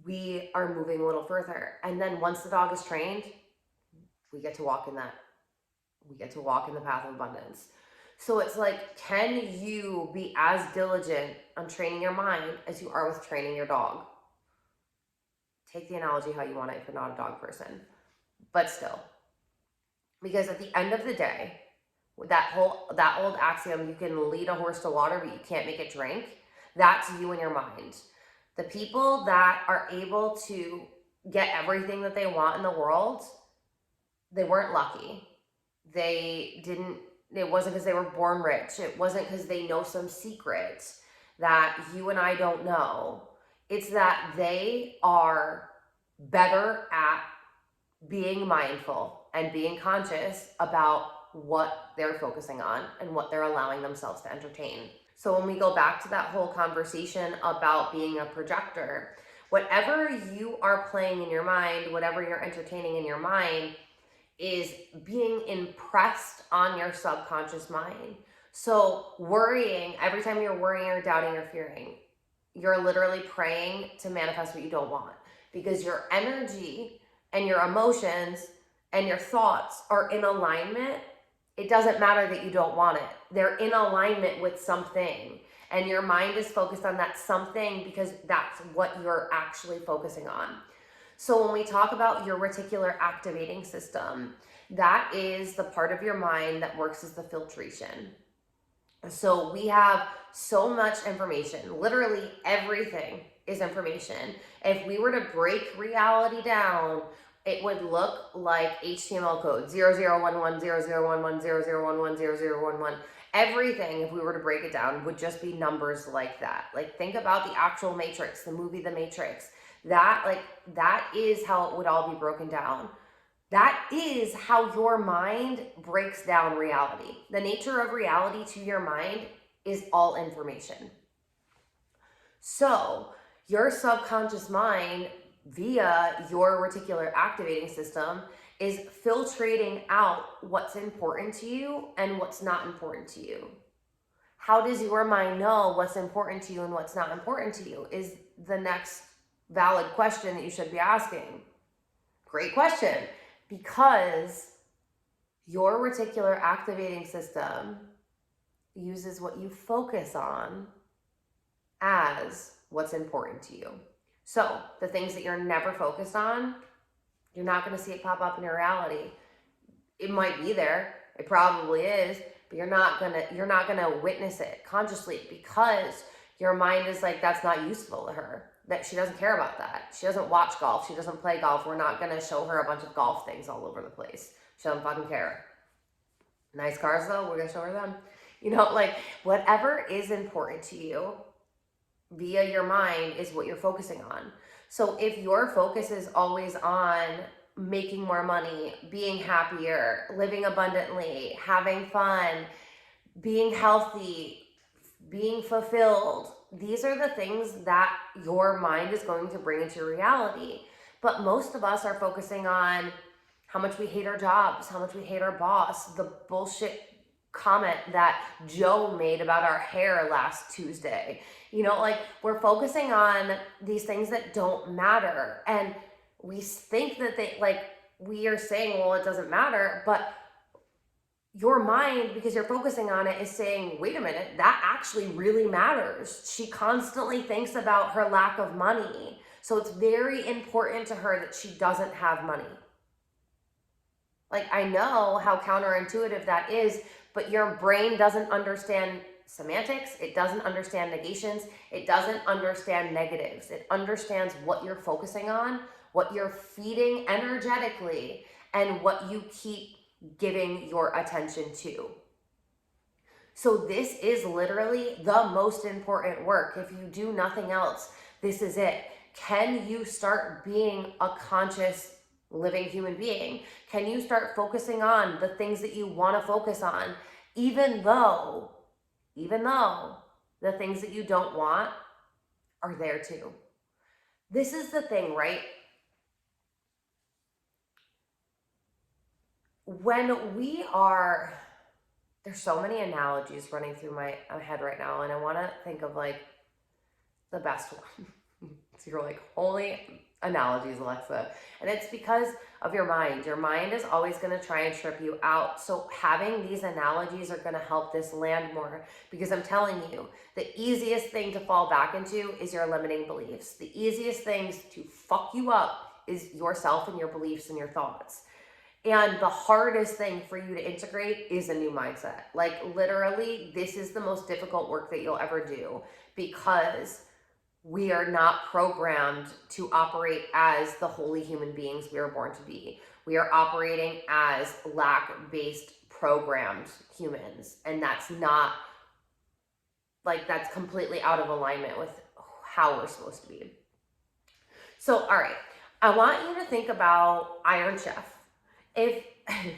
we are moving a little further. And then once the dog is trained, we get to walk in that. We get to walk in the path of abundance. So it's like, can you be as diligent on training your mind as you are with training your dog? Take the analogy how you want it if you're not a dog person. But still. Because at the end of the day, that old axiom, you can lead a horse to water, but you can't make it drink. That's you in your mind. The people that are able to get everything that they want in the world, they weren't lucky. It wasn't because they were born rich. It wasn't because they know some secret that you and I don't know. It's that they are better at being mindful and being conscious about what they're focusing on and what they're allowing themselves to entertain. So when we go back to that whole conversation about being a projector, whatever you are playing in your mind, whatever you're entertaining in your mind, is being impressed on your subconscious mind. So worrying, every time you're worrying or doubting or fearing, you're literally praying to manifest what you don't want, because your energy and your emotions and your thoughts are in alignment. It doesn't matter that you don't want it. They're in alignment with something, and your mind is focused on that something because that's what you're actually focusing on. So when we talk about your reticular activating system, that is the part of your mind that works as the filtration. So we have so much information. Literally everything is information. If we were to break reality down, it would look like HTML code 0011 0011 0011 0011. Everything, if we were to break it down, would just be numbers like that. Like, think about the actual Matrix, the movie The Matrix. That is how it would all be broken down. That is how your mind breaks down reality. The nature of reality to your mind is all information. So your subconscious mind, via your reticular activating system, is filtrating out what's important to you and what's not important to you. How does your mind know what's important to you and what's not important to you is the next valid question that you should be asking. Great question. Because your reticular activating system uses what you focus on as what's important to you. So the things that you're never focused on, you're not going to see it pop up in your reality. It might be there. It probably is, but you're not gonna witness it consciously, because your mind is like, that's not useful to her. That she doesn't care about that. She doesn't watch golf. She doesn't play golf. We're not going to show her a bunch of golf things all over the place. She doesn't fucking care. Nice cars though, we're going to show her them. Like, whatever is important to you via your mind is what you're focusing on. So if your focus is always on making more money, being happier, living abundantly, having fun, being healthy, being fulfilled, these are the things that your mind is going to bring into reality. But most of us are focusing on how much we hate our jobs, how much we hate our boss, the bullshit comment that Joe made about our hair last Tuesday. We're focusing on these things that don't matter. And we think that we are saying, well, it doesn't matter, but your mind, because you're focusing on it, is saying, wait a minute, that actually really matters. She constantly thinks about her lack of money. So it's very important to her that she doesn't have money. I know how counterintuitive that is, but your brain doesn't understand semantics. It doesn't understand negations. It doesn't understand negatives. It understands what you're focusing on, what you're feeding energetically, and what you keep giving your attention to. So this is literally the most important work. If you do nothing else, this is it. Can you start being a conscious living human being? Can you start focusing on the things that you want to focus on, even though the things that you don't want are there too? This is the thing, right? There's so many analogies running through my head right now, and I want to think of the best one. So you're like, holy analogies, Alexa. And it's because of your mind. Your mind is always going to try and trip you out. So having these analogies are going to help this land more, because I'm telling you, the easiest thing to fall back into is your limiting beliefs. The easiest things to fuck you up is yourself and your beliefs and your thoughts. And the hardest thing for you to integrate is a new mindset. Like literally, this is the most difficult work that you'll ever do, because we are not programmed to operate as the holy human beings we are born to be. We are operating as lack-based programmed humans. And that's not, like, that's completely out of alignment with how we're supposed to be. So, all right, I want you to think about Iron Chef. If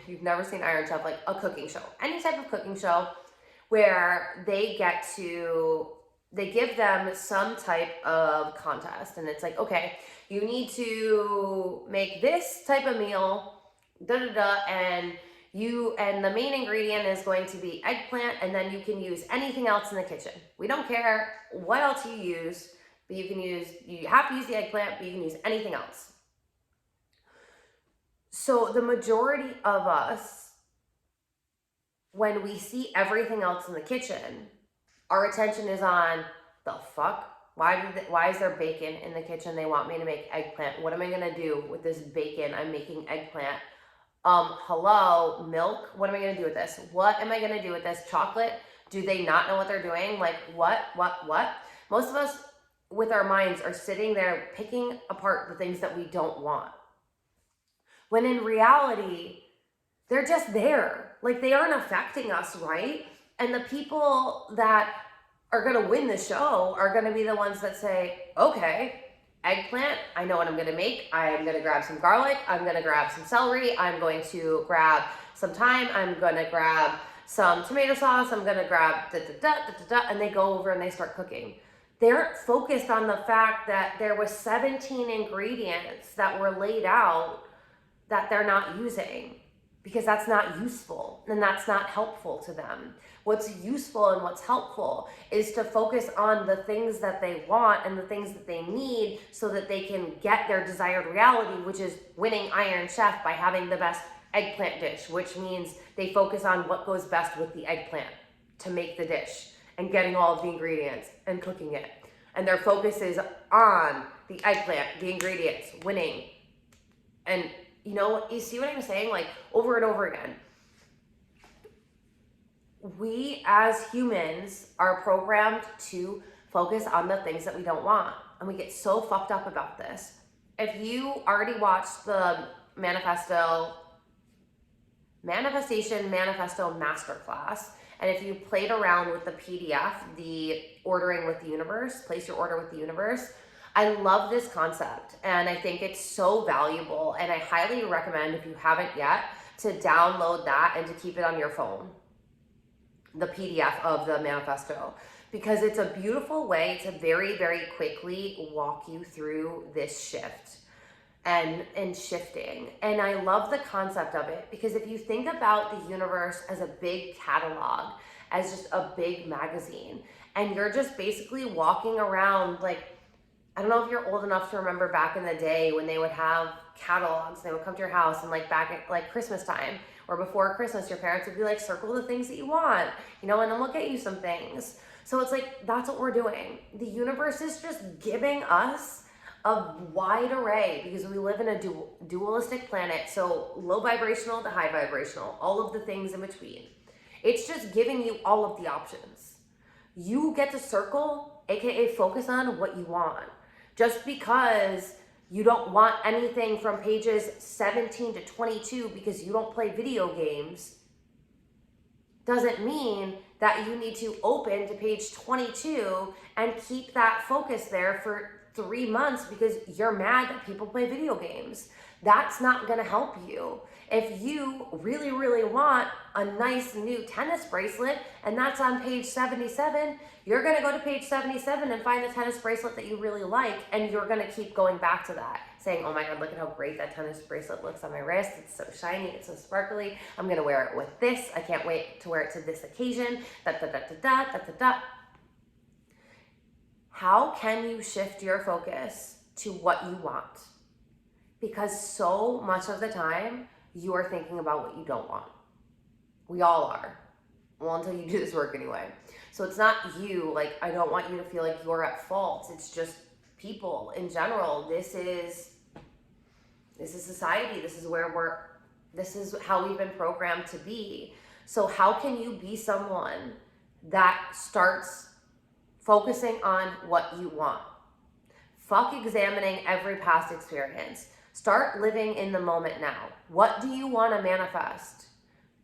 you've never seen Iron Chef, like a cooking show, any type of cooking show where they give them some type of contest, and it's like, okay, you need to make this type of meal, and the main ingredient is going to be eggplant, and then you can use anything else in the kitchen. We don't care what else you use, but you have to use the eggplant, but you can use anything else. So the majority of us, when we see everything else in the kitchen, our attention is on the fuck. Why is there bacon in the kitchen? They want me to make eggplant. What am I gonna do with this bacon? I'm making eggplant. Hello, milk. What am I gonna do with this? What am I gonna do with this? Chocolate? Do they not know what they're doing? Like what? Most of us with our minds are sitting there picking apart the things that we don't want. When in reality, they're just there. Like they aren't affecting us, right? And the people that are gonna win the show are gonna be the ones that say, okay, eggplant, I know what I'm gonna make. I'm gonna grab some garlic, I'm gonna grab some celery, I'm going to grab some thyme, I'm gonna grab some tomato sauce, I'm gonna grab and they go over and they start cooking. They aren't focused on the fact that there was 17 ingredients that were laid out that they're not using, because that's not useful and that's not helpful to them. What's useful and what's helpful is to focus on the things that they want and the things that they need so that they can get their desired reality, which is winning Iron Chef by having the best eggplant dish, which means they focus on what goes best with the eggplant to make the dish and getting all of the ingredients and cooking it. And their focus is on the eggplant, the ingredients, winning. And you see what I'm saying? Like over and over again. We as humans are programmed to focus on the things that we don't want. And we get so fucked up about this. If you already watched the Manifestation Manifesto Masterclass, and if you played around with the PDF, the ordering with the universe, place your order with the universe, I love this concept and I think it's so valuable, and I highly recommend, if you haven't yet, to download that and to keep it on your phone, the PDF of the manifesto, because it's a beautiful way to very, very quickly walk you through this shift and shifting. And I love the concept of it, because if you think about the universe as a big catalog, as just a big magazine, and you're just basically walking around, like, I don't know if you're old enough to remember back in the day when they would have catalogs. They would come to your house, and like back at like Christmas time or before Christmas, your parents would be like, circle the things that you want, and then we'll get you some things. So it's like, that's what we're doing. The universe is just giving us a wide array, because we live in a dualistic planet. So low vibrational to high vibrational, all of the things in between. It's just giving you all of the options. You get to circle, aka focus on what you want. Just because you don't want anything from pages 17 to 22 because you don't play video games doesn't mean that you need to open to page 22 and keep that focus there for 3 months because you're mad that people play video games. That's not going to help you. If you really, really want a nice new tennis bracelet and that's on page 77, you're going to go to page 77 and find the tennis bracelet that you really like, and you're going to keep going back to that, saying, oh my God, look at how great that tennis bracelet looks on my wrist. It's so shiny, it's so sparkly. I'm going to wear it with this. I can't wait to wear it to this occasion. How can you shift your focus to what you want? Because so much of the time, you are thinking about what you don't want. We all are. Well, until you do this work anyway. So it's not you, like, I don't want you to feel like you're at fault. It's just people in general. This is society. This is where This is how we've been programmed to be. So how can you be someone that starts focusing on what you want? Fuck examining every past experience. Start living in the moment now. What do you want to manifest?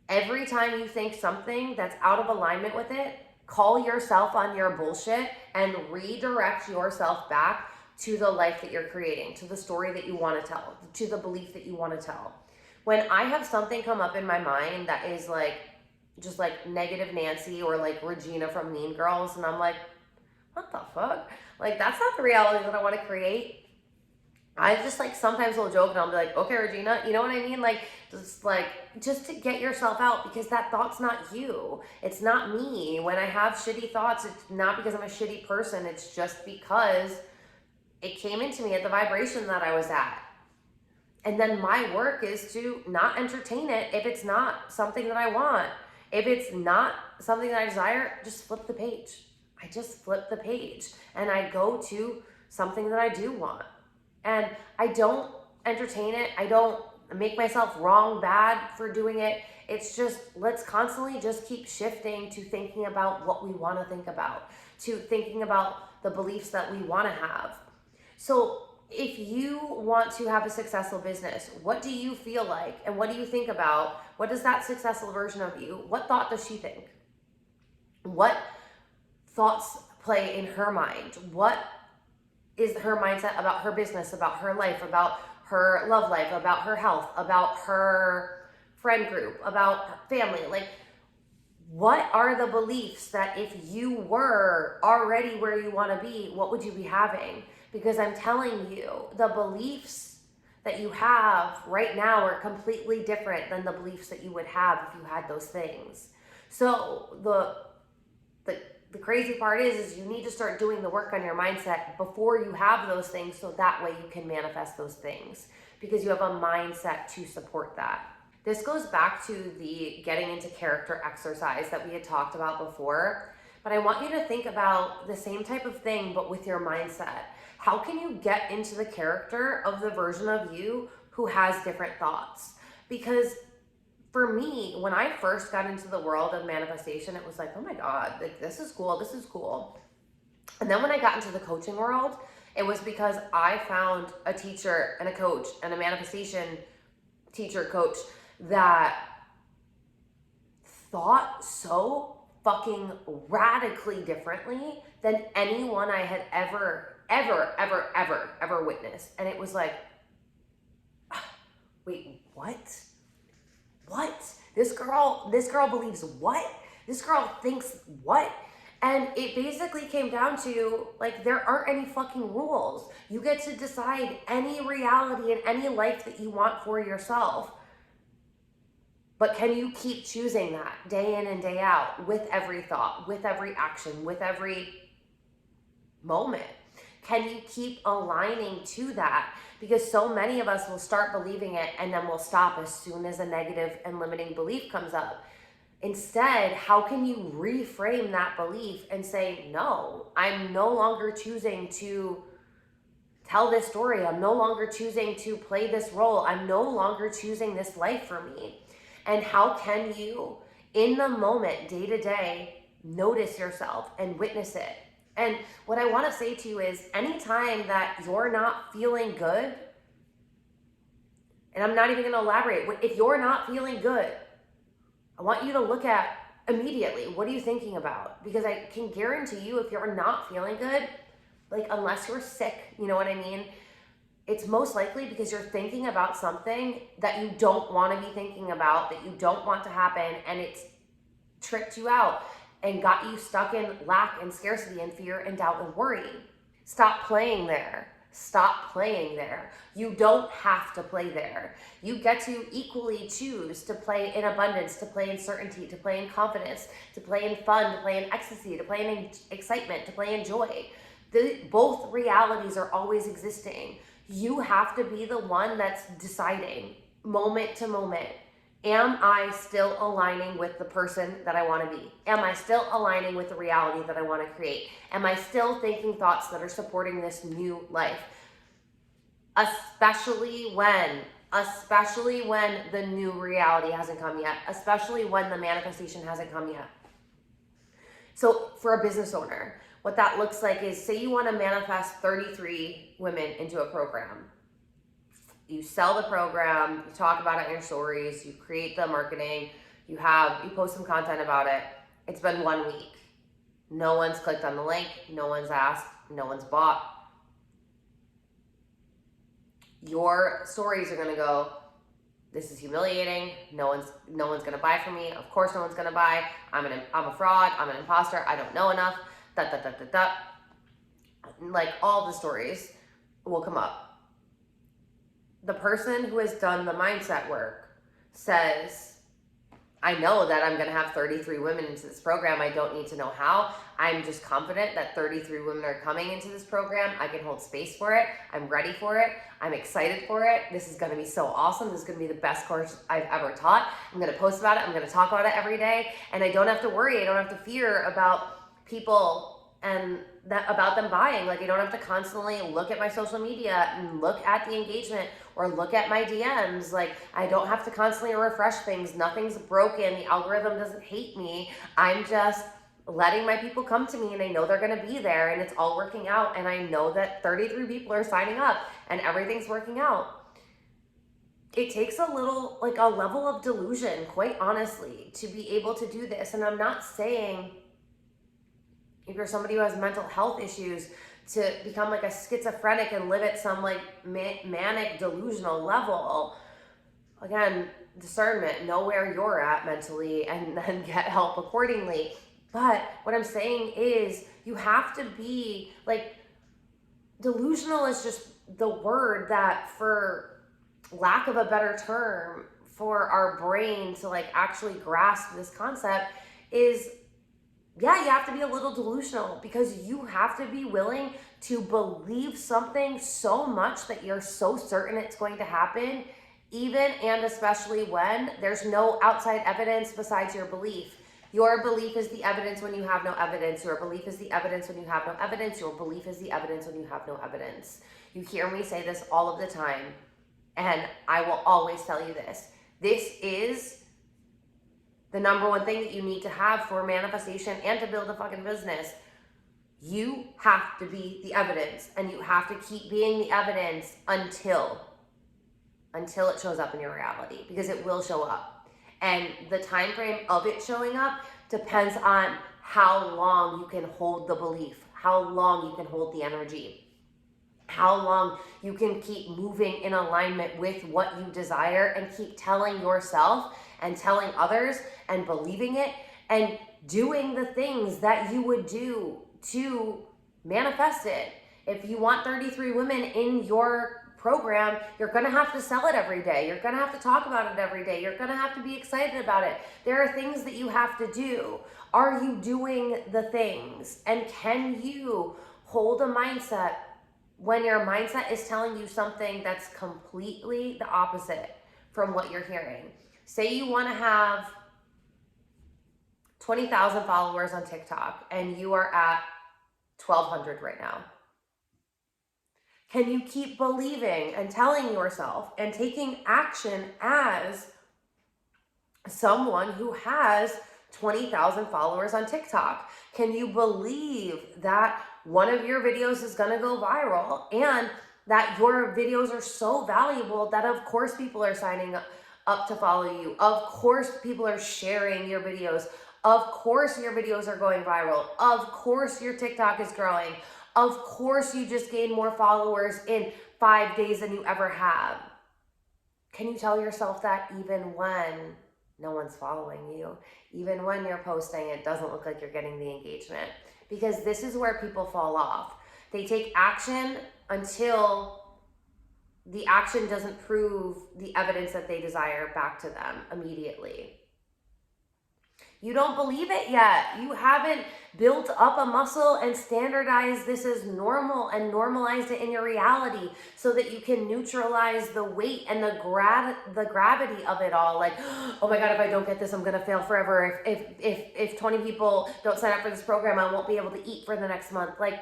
Every time you think something that's out of alignment with it, call yourself on your bullshit and redirect yourself back to the life that you're creating, to the story that you want to tell, to the belief that you want to tell. When I have something come up in my mind that is like, just like negative Nancy or like Regina from Mean Girls, and I'm like, what the fuck? Like, that's not the reality that I want to create. I just like sometimes will joke and I'll be like, okay, Regina, you know what I mean? Like just to get yourself out, because that thought's not you. It's not me. When I have shitty thoughts, it's not because I'm a shitty person. It's just because it came into me at the vibration that I was at. And then my work is to not entertain it if it's not something that I want. If it's not something that I desire, just flip the page. I just flip the page and I go to something that I do want. And I don't entertain it. I don't make myself wrong, bad for doing it. It's just, let's constantly just keep shifting to thinking about what we want to think about, to thinking about the beliefs that we want to have. So if you want to have a successful business, what do you feel like? And what do you think about? What is that successful version of you? What thought does she think? What thoughts play in her mind? What is her mindset about her business, about her life, about her love life, about her health, about her friend group, about her family? Like, what are the beliefs that if you were already where you want to be, what would you be having? Because I'm telling you, the beliefs that you have right now are completely different than the beliefs that you would have if you had those things. So the crazy part is you need to start doing the work on your mindset before you have those things, so that way you can manifest those things, because you have a mindset to support that. This goes back to the getting into character exercise that we had talked about before, but I want you to think about the same type of thing, but with your mindset. How can you get into the character of the version of you who has different thoughts? Because for me, when I first got into the world of manifestation, it was like, oh my God, like, this is cool, this is cool. And then when I got into the coaching world, it was because I found a teacher and a coach and a manifestation teacher coach that thought so fucking radically differently than anyone I had ever witnessed. And it was like, wait, what? What? This girl believes what? This girl thinks what? And it basically came down to, like, there aren't any fucking rules. You get to decide any reality and any life that you want for yourself. But can you keep choosing that day in and day out, with every thought, with every action, with every moment? Can you keep aligning to that? Because so many of us will start believing it and then we'll stop as soon as a negative and limiting belief comes up. Instead, how can you reframe that belief and say, no, I'm no longer choosing to tell this story. I'm no longer choosing to play this role. I'm no longer choosing this life for me. And how can you, in the moment, day to day, notice yourself and witness it? And what I want to say to you is, anytime that you're not feeling good, and I'm not even going to elaborate, if you're not feeling good, I want you to look at immediately, what are you thinking about? Because I can guarantee you, if you're not feeling good, like, unless you're sick, you know what I mean? It's most likely because you're thinking about something that you don't want to be thinking about, that you don't want to happen, and it's tricked you out and got you stuck in lack and scarcity and fear and doubt and worry. Stop playing there. Stop playing there. You don't have to play there. You get to equally choose to play in abundance, to play in certainty, to play in confidence, to play in fun, to play in ecstasy, to play in excitement, to play in joy. Both realities are always existing. You have to be the one that's deciding moment to moment. Am I still aligning with the person that I want to be? Am I still aligning with the reality that I want to create? Am I still thinking thoughts that are supporting this new life? Especially when especially when the new reality hasn't come yet, especially when the manifestation hasn't come yet. So for a business owner, what that looks like is, say you want to manifest 33 women into a program. You sell the program, you talk about it in your stories, you create the marketing, you post some content about it. It's been 1 week. No one's clicked on the link, no one's asked, no one's bought. Your stories are gonna go, this is humiliating, no one's gonna buy from me, of course no one's gonna buy, I'm a fraud, I'm an imposter, I don't know enough, like all the stories will come up. The person who has done the mindset work says, I know that I'm gonna have 33 women into this program. I don't need to know how. I'm just confident that 33 women are coming into this program. I can hold space for it. I'm ready for it. I'm excited for it. This is gonna be so awesome. This is gonna be the best course I've ever taught. I'm gonna post about it. I'm gonna talk about it every day. And I don't have to worry. I don't have to fear about people and about them buying. Like, I don't have to constantly look at my social media and look at the engagement or look at my DMs. Like, I don't have to constantly refresh things. Nothing's broken. The algorithm doesn't hate me. I'm just letting my people come to me, and I know they're going to be there, and it's all working out. And I know that 33 people are signing up and everything's working out. It takes a level of delusion, quite honestly, to be able to do this. And I'm not saying if you're somebody who has mental health issues to become like a schizophrenic and live at some like manic delusional level. Again, discernment, know where you're at mentally and then get help accordingly. But what I'm saying is, you have to be like, delusional is just the word that, for lack of a better term, for our brain to like actually grasp this concept is, yeah, you have to be a little delusional, because you have to be willing to believe something so much that you're so certain it's going to happen, even and especially when there's no outside evidence besides your belief. Your belief is the evidence when you have no evidence. Your belief is the evidence when you have no evidence. Your belief is the evidence when you have no evidence. You hear me say this all of the time, and I will always tell you this. This is the number one thing that you need to have for manifestation and to build a fucking business. You have to be the evidence, and you have to keep being the evidence until it shows up in your reality, because it will show up. And the time frame of it showing up depends on how long you can hold the belief, how long you can hold the energy, how long you can keep moving in alignment with what you desire and keep telling yourself and telling others and believing it and doing the things that you would do to manifest it. If you want 33 women in your program, you're gonna have to sell it every day. You're gonna have to talk about it every day. You're gonna have to be excited about it. There are things that you have to do. Are you doing the things? And can you hold a mindset when your mindset is telling you something that's completely the opposite from what you're hearing? Say you want to have 20,000 followers on TikTok and you are at 1,200 right now. Can you keep believing and telling yourself and taking action as someone who has 20,000 followers on TikTok? Can you believe that one of your videos is going to go viral and that your videos are so valuable that of course people are signing up to follow you? Of course people are sharing your videos. Of course your videos are going viral. Of course your TikTok is growing. Of course you just gained more followers in 5 days than you ever have. Can you tell yourself that even when no one's following you? Even when you're posting, it doesn't look like you're getting the engagement? Because this is where people fall off. They take action until the action doesn't prove the evidence that they desire back to them immediately. You don't believe it yet. You haven't built up a muscle and standardized this as normal and normalized it in your reality so that you can neutralize the weight and the gravity of it all. Like, oh my God, if I don't get this, I'm going to fail forever. If 20 people don't sign up for this program, I won't be able to eat for the next month. Like,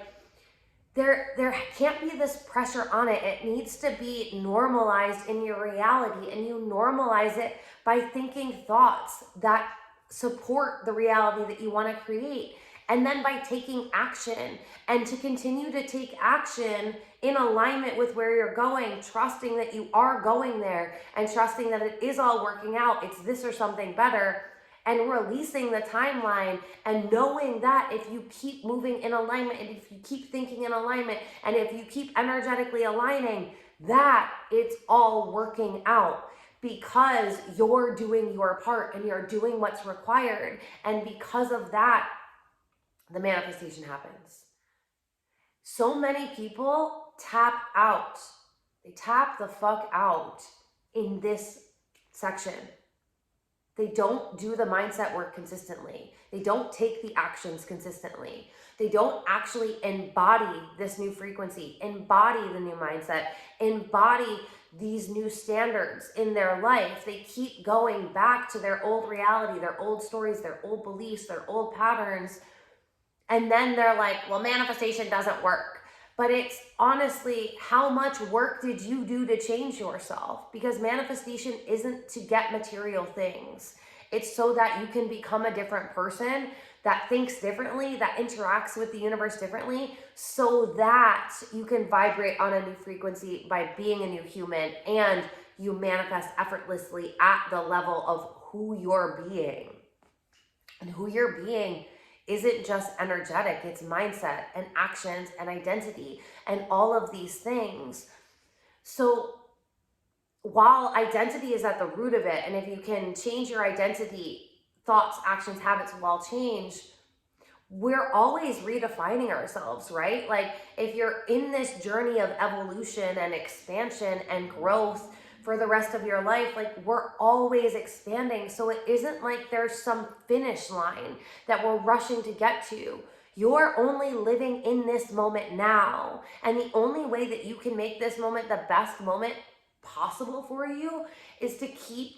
there can't be this pressure on it. It needs to be normalized in your reality, and you normalize it by thinking thoughts that support the reality that you want to create, and then by taking action. And to continue to take action in alignment with where you're going, trusting that you are going there, and trusting that it is all working out, it's this or something better, and releasing the timeline, and knowing that if you keep moving in alignment, and if you keep thinking in alignment, and if you keep energetically aligning, that it's all working out, because you're doing your part and you're doing what's required. And because of that, the manifestation happens. So many people tap out. They tap the fuck out in this section. They don't do the mindset work consistently. They don't take the actions consistently. They don't actually embody this new frequency, embody the new mindset, embody these new standards in their life. They keep going back to their old reality, their old stories, their old beliefs, their old patterns. And then they're like, well, manifestation doesn't work. But it's honestly, how much work did you do to change yourself? Because manifestation isn't to get material things. It's so that you can become a different person that thinks differently, that interacts with the universe differently, so that you can vibrate on a new frequency by being a new human, and you manifest effortlessly at the level of who you're being. And who you're being isn't just energetic, it's mindset and actions and identity and all of these things. So while identity is at the root of it, and if you can change your identity, thoughts, actions, habits will all change, we're always redefining ourselves, right? Like if you're in this journey of evolution and expansion and growth for the rest of your life, like we're always expanding. So it isn't like there's some finish line that we're rushing to get to. You're only living in this moment now. And the only way that you can make this moment the best moment possible for you is to keep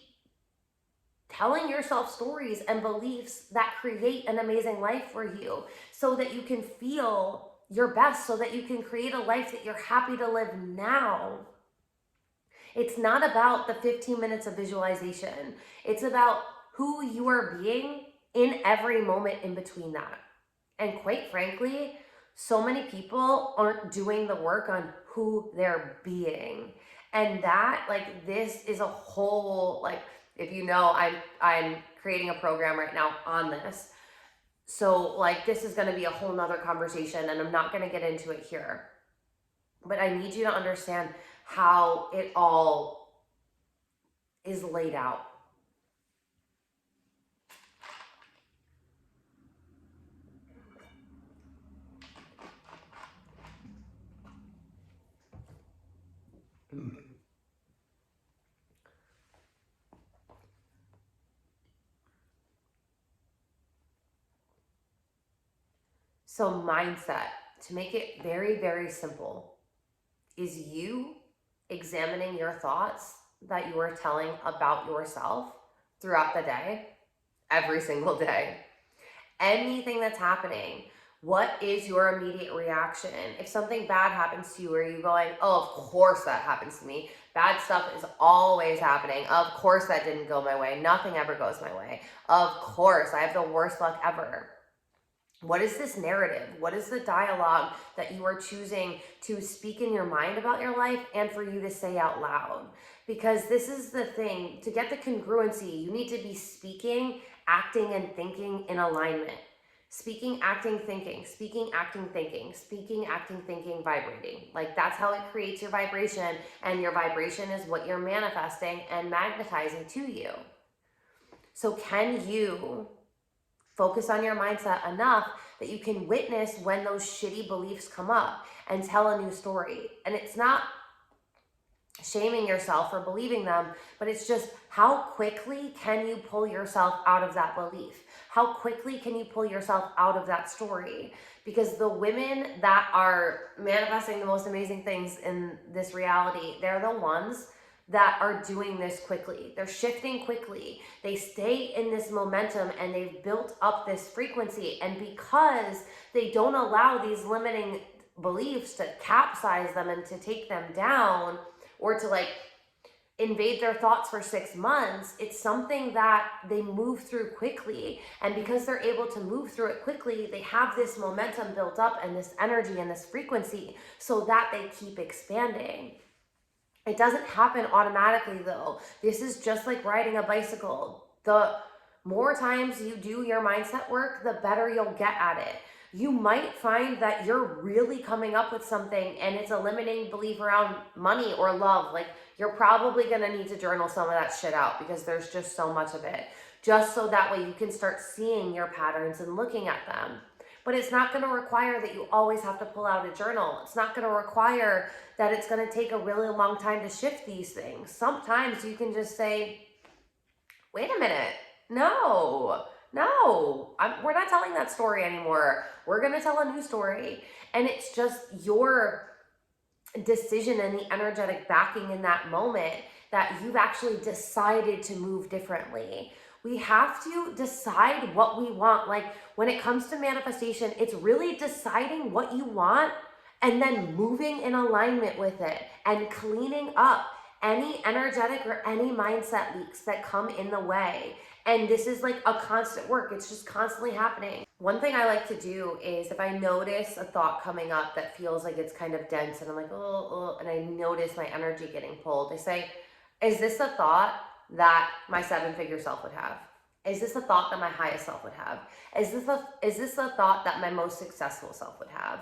telling yourself stories and beliefs that create an amazing life for you, so that you can feel your best, so that you can create a life that you're happy to live now. It's not about the 15 minutes of visualization. It's about who you are being in every moment in between that. And quite frankly, so many people aren't doing the work on who they're being. And that, like, this is a whole, like, if you know, I'm creating a program right now on this. So like, this is going to be a whole nother conversation, and I'm not going to get into it here. But I need you to understand how it all is laid out. So mindset, to make it very, very simple, is you examining your thoughts that you are telling about yourself throughout the day, every single day. Anything that's happening, what is your immediate reaction? If something bad happens to you, are you going, oh, of course that happens to me. Bad stuff is always happening. Of course that didn't go my way. Nothing ever goes my way. Of course, I have the worst luck ever. What is this narrative? What is the dialogue that you are choosing to speak in your mind about your life and for you to say out loud? Because this is the thing, to get the congruency, you need to be speaking, acting, and thinking in alignment. Speaking, acting, thinking, speaking, acting, thinking, speaking, acting, thinking, vibrating. Like that's how it creates your vibration, and your vibration is what you're manifesting and magnetizing to you. So can you focus on your mindset enough that you can witness when those shitty beliefs come up and tell a new story? And it's not shaming yourself for believing them, but it's just how quickly can you pull yourself out of that belief? How quickly can you pull yourself out of that story? Because the women that are manifesting the most amazing things in this reality, they're the ones that are doing this quickly. They're shifting quickly. They stay in this momentum, and they've built up this frequency. And because they don't allow these limiting beliefs to capsize them and to take them down, or to like invade their thoughts for 6 months. It's something that they move through quickly. And because they're able to move through it quickly, they have this momentum built up and this energy and this frequency so that they keep expanding. It doesn't happen automatically though. This is just like riding a bicycle. The more times you do your mindset work, the better you'll get at it. You might find that you're really coming up with something and it's a limiting belief around money or love. Like, you're probably going to need to journal some of that shit out because there's just so much of it. Just so that way you can start seeing your patterns and looking at them. But it's not going to require that you always have to pull out a journal. It's not going to require that it's going to take a really long time to shift these things. Sometimes you can just say, wait a minute, no, we're not telling that story anymore. We're going to tell a new story. And it's just your decision and the energetic backing in that moment that you've actually decided to move differently. We have to decide what we want. Like, when it comes to manifestation, it's really deciding what you want and then moving in alignment with it and cleaning up any energetic or any mindset leaks that come in the way. And this is like a constant work. It's just constantly happening. One thing I like to do is, if I notice a thought coming up that feels like it's kind of dense and I'm like, oh, and I notice my energy getting pulled, I say, is this a thought that my 7-figure self would have? Is this a thought that my highest self would have? Is this a thought that my most successful self would have?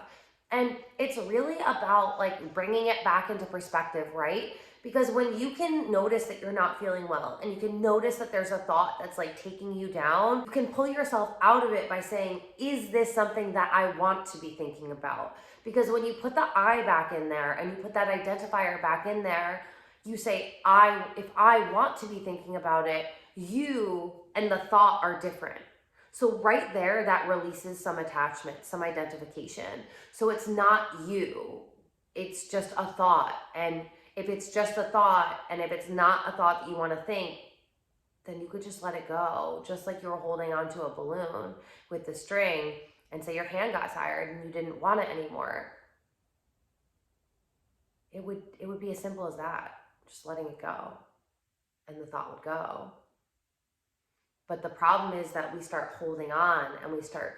And it's really about like bringing it back into perspective, right? Because when you can notice that you're not feeling well and you can notice that there's a thought that's like taking you down, you can pull yourself out of it by saying, is this something that I want to be thinking about? Because when you put the I back in there and you put that identifier back in there, you say, if I want to be thinking about it, you and the thought are different. So right there, that releases some attachment, some identification. So it's not you, it's just a thought. And if it's just a thought, and if it's not a thought that you want to think, then you could just let it go. Just like you were holding onto a balloon with the string and say your hand got tired and you didn't want it anymore. It would be as simple as that. Just letting it go. And the thought would go. But the problem is that we start holding on and we start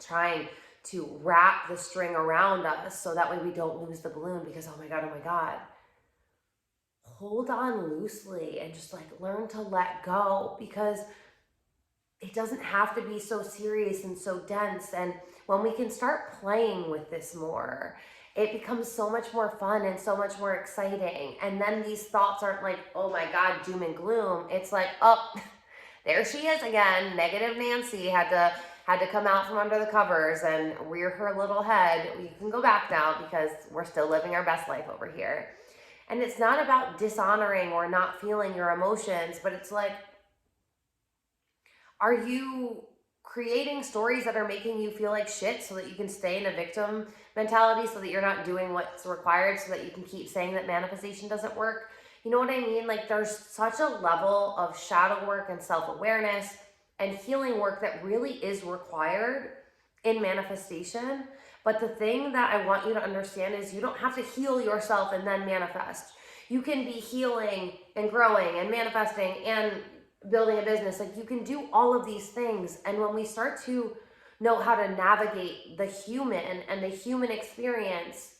trying to wrap the string around us so that way we don't lose the balloon, because, oh my God. Hold on loosely and just like learn to let go, because it doesn't have to be so serious and so dense. And when we can start playing with this more, it becomes so much more fun and so much more exciting. And then these thoughts aren't like, oh my God, doom and gloom. It's like, oh, there she is again. Negative Nancy had to come out from under the covers and rear her little head. You can go back now because we're still living our best life over here. And it's not about dishonoring or not feeling your emotions, but it's like, are you creating stories that are making you feel like shit so that you can stay in a victim mentality, so that you're not doing what's required, so that you can keep saying that manifestation doesn't work? You know what I mean? Like, there's such a level of shadow work and self-awareness and healing work that really is required in manifestation. But the thing that I want you to understand is you don't have to heal yourself and then manifest. You can be healing and growing and manifesting and building a business. Like, you can do all of these things. And when we start to know how to navigate the human and the human experience,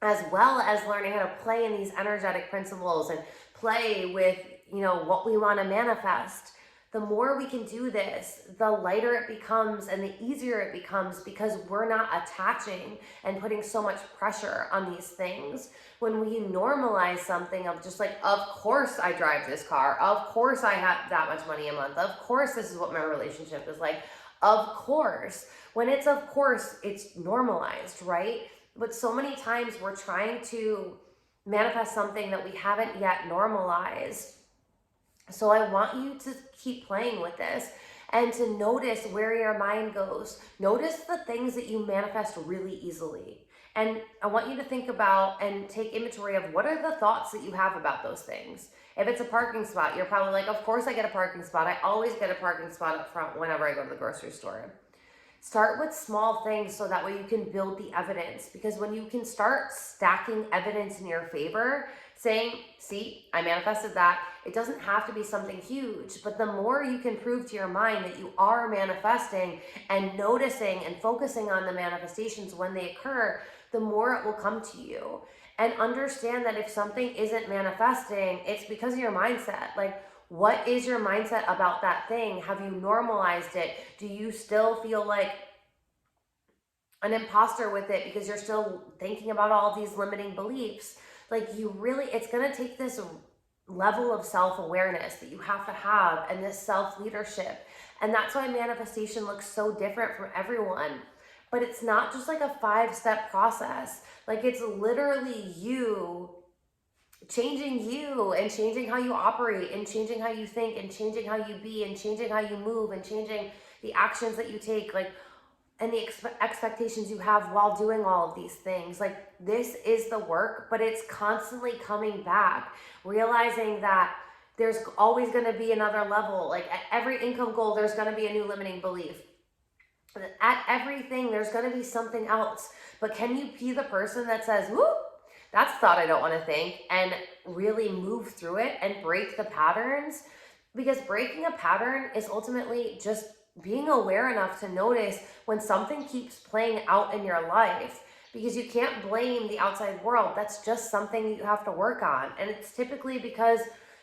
as well as learning how to play in these energetic principles and play with, what we want to manifest, the more we can do this, the lighter it becomes and the easier it becomes, because we're not attaching and putting so much pressure on these things. When we normalize something of just like, of course I drive this car, of course I have that much money a month, of course this is what my relationship is like, of course. When it's of course, it's normalized, right? But so many times we're trying to manifest something that we haven't yet normalized. So I want you to keep playing with this and to notice where your mind goes. Notice the things that you manifest really easily. And I want you to think about and take inventory of what are the thoughts that you have about those things. If it's a parking spot, you're probably like, of course I get a parking spot. I always get a parking spot up front whenever I go to the grocery store. Start with small things so that way you can build the evidence. Because when you can start stacking evidence in your favor, saying, see, I manifested that. It doesn't have to be something huge, but the more you can prove to your mind that you are manifesting and noticing and focusing on the manifestations when they occur, the more it will come to you. And understand that if something isn't manifesting, it's because of your mindset. Like, what is your mindset about that thing? Have you normalized it? Do you still feel like an imposter with it because you're still thinking about all these limiting beliefs? Like, you really, it's going to take this level of self-awareness that you have to have and this self-leadership. And that's why manifestation looks so different from everyone. But it's not just like a 5-step process. Like, it's literally you changing you and changing how you operate and changing how you think and changing how you be and changing how you move and changing the actions that you take, like, and the expectations you have while doing all of these things. Like, this is the work, but it's constantly coming back, realizing that there's always going to be another level. Like, at every income goal, there's going to be a new limiting belief. At everything, there's going to be something else. But can you be the person that says, whoo, that's a thought I don't want to think, and really move through it and break the patterns? Because breaking a pattern is ultimately just being aware enough to notice when something keeps playing out in your life, because you can't blame the outside world. That's just something that you have to work on. And it's typically because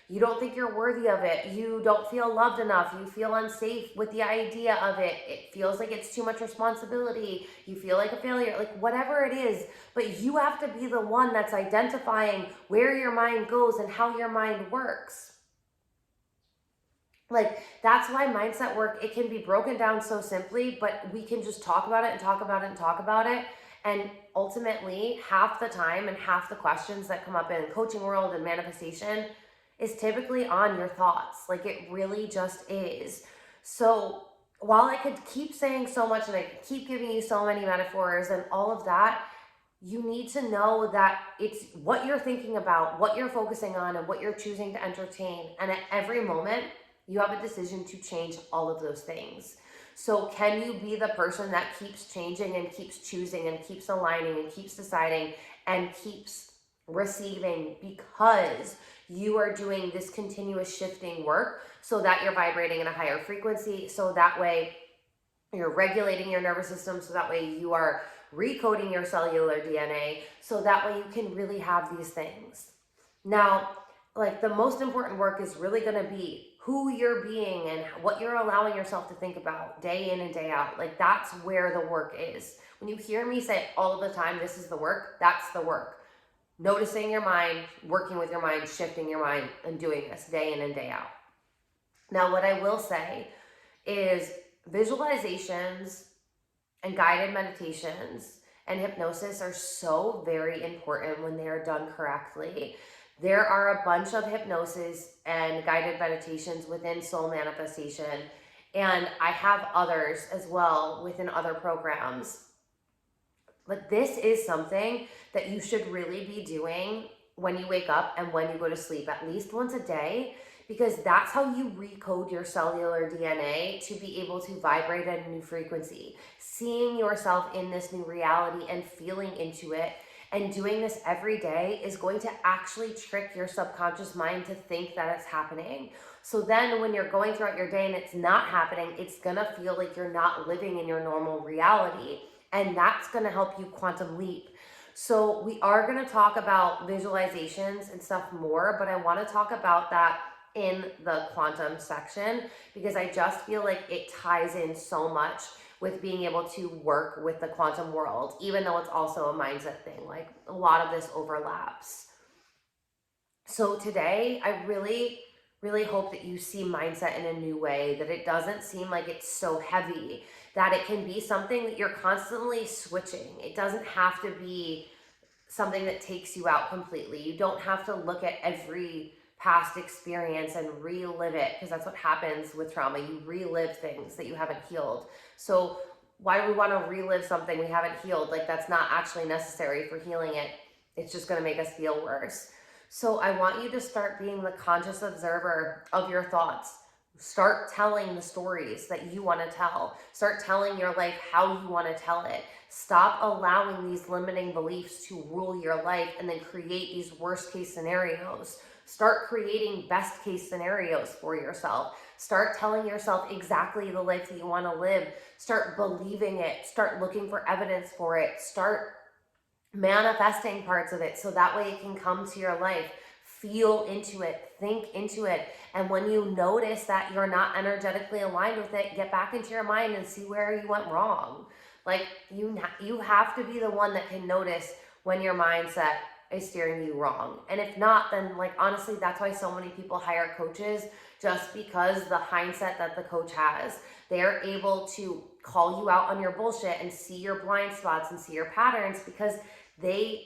you don't think you're worthy of it. You don't feel loved enough. You feel unsafe with the idea of it. It feels like it's too much responsibility. You feel like a failure, like whatever it is. But you have to be the one that's identifying where your mind goes and how your mind works. Like, that's why mindset work, it can be broken down so simply, but we can just talk about it and talk about it and talk about it. And ultimately, half the time and half the questions that come up in the coaching world and manifestation is typically on your thoughts. Like, it really just is. So while I could keep saying so much and I could keep giving you so many metaphors and all of that, you need to know that it's what you're thinking about, what you're focusing on, and what you're choosing to entertain. And at every moment, you have a decision to change all of those things. So can you be the person that keeps changing and keeps choosing and keeps aligning and keeps deciding and keeps receiving, because you are doing this continuous shifting work so that you're vibrating in a higher frequency, so that way you're regulating your nervous system, so that way you are recoding your cellular DNA, so that way you can really have these things. Now, like, the most important work is really going to be who you're being and what you're allowing yourself to think about day in and day out. Like, that's where the work is. When you hear me say all of the time, this is the work, that's the work. Noticing your mind, working with your mind, shifting your mind, and doing this day in and day out. Now, what I will say is visualizations and guided meditations and hypnosis are so very important when they are done correctly. There are a bunch of hypnosis and guided meditations within Soul Manifestation, and I have others as well within other programs. But this is something that you should really be doing when you wake up and when you go to sleep, at least once a day, because that's how you recode your cellular DNA to be able to vibrate at a new frequency. Seeing yourself in this new reality and feeling into it and doing this every day is going to actually trick your subconscious mind to think that it's happening. So then when you're going throughout your day and it's not happening, it's gonna feel like you're not living in your normal reality. And that's gonna help you quantum leap. So we are gonna talk about visualizations and stuff more, but I wanna talk about that in the quantum section, because I just feel like it ties in so much with being able to work with the quantum world, even though it's also a mindset thing. Like, a lot of this overlaps. So today, I really, really hope that you see mindset in a new way, that it doesn't seem like it's so heavy, that it can be something that you're constantly switching. It doesn't have to be something that takes you out completely. You don't have to look at every past experience and relive it, because that's what happens with trauma. You relive things that you haven't healed. So why do we want to relive something we haven't healed? Like, that's not actually necessary for healing it. It's just going to make us feel worse. So I want you to start being the conscious observer of your thoughts. Start telling the stories that you want to tell. Start telling your life how you want to tell it. Stop allowing these limiting beliefs to rule your life and then create these worst case scenarios. Start creating best case scenarios for yourself. Start telling yourself exactly the life that you want to live. Start believing it. Start looking for evidence for it. Start manifesting parts of it so that way it can come to your life. Feel into it, think into it, and when you notice that you're not energetically aligned with it, get back into your mind and see where you went wrong. Like, you have to be the one that can notice when your mindset is steering you wrong. And if not, then like honestly, that's why so many people hire coaches, just because the hindsight that the coach has. They're able to call you out on your bullshit and see your blind spots and see your patterns because they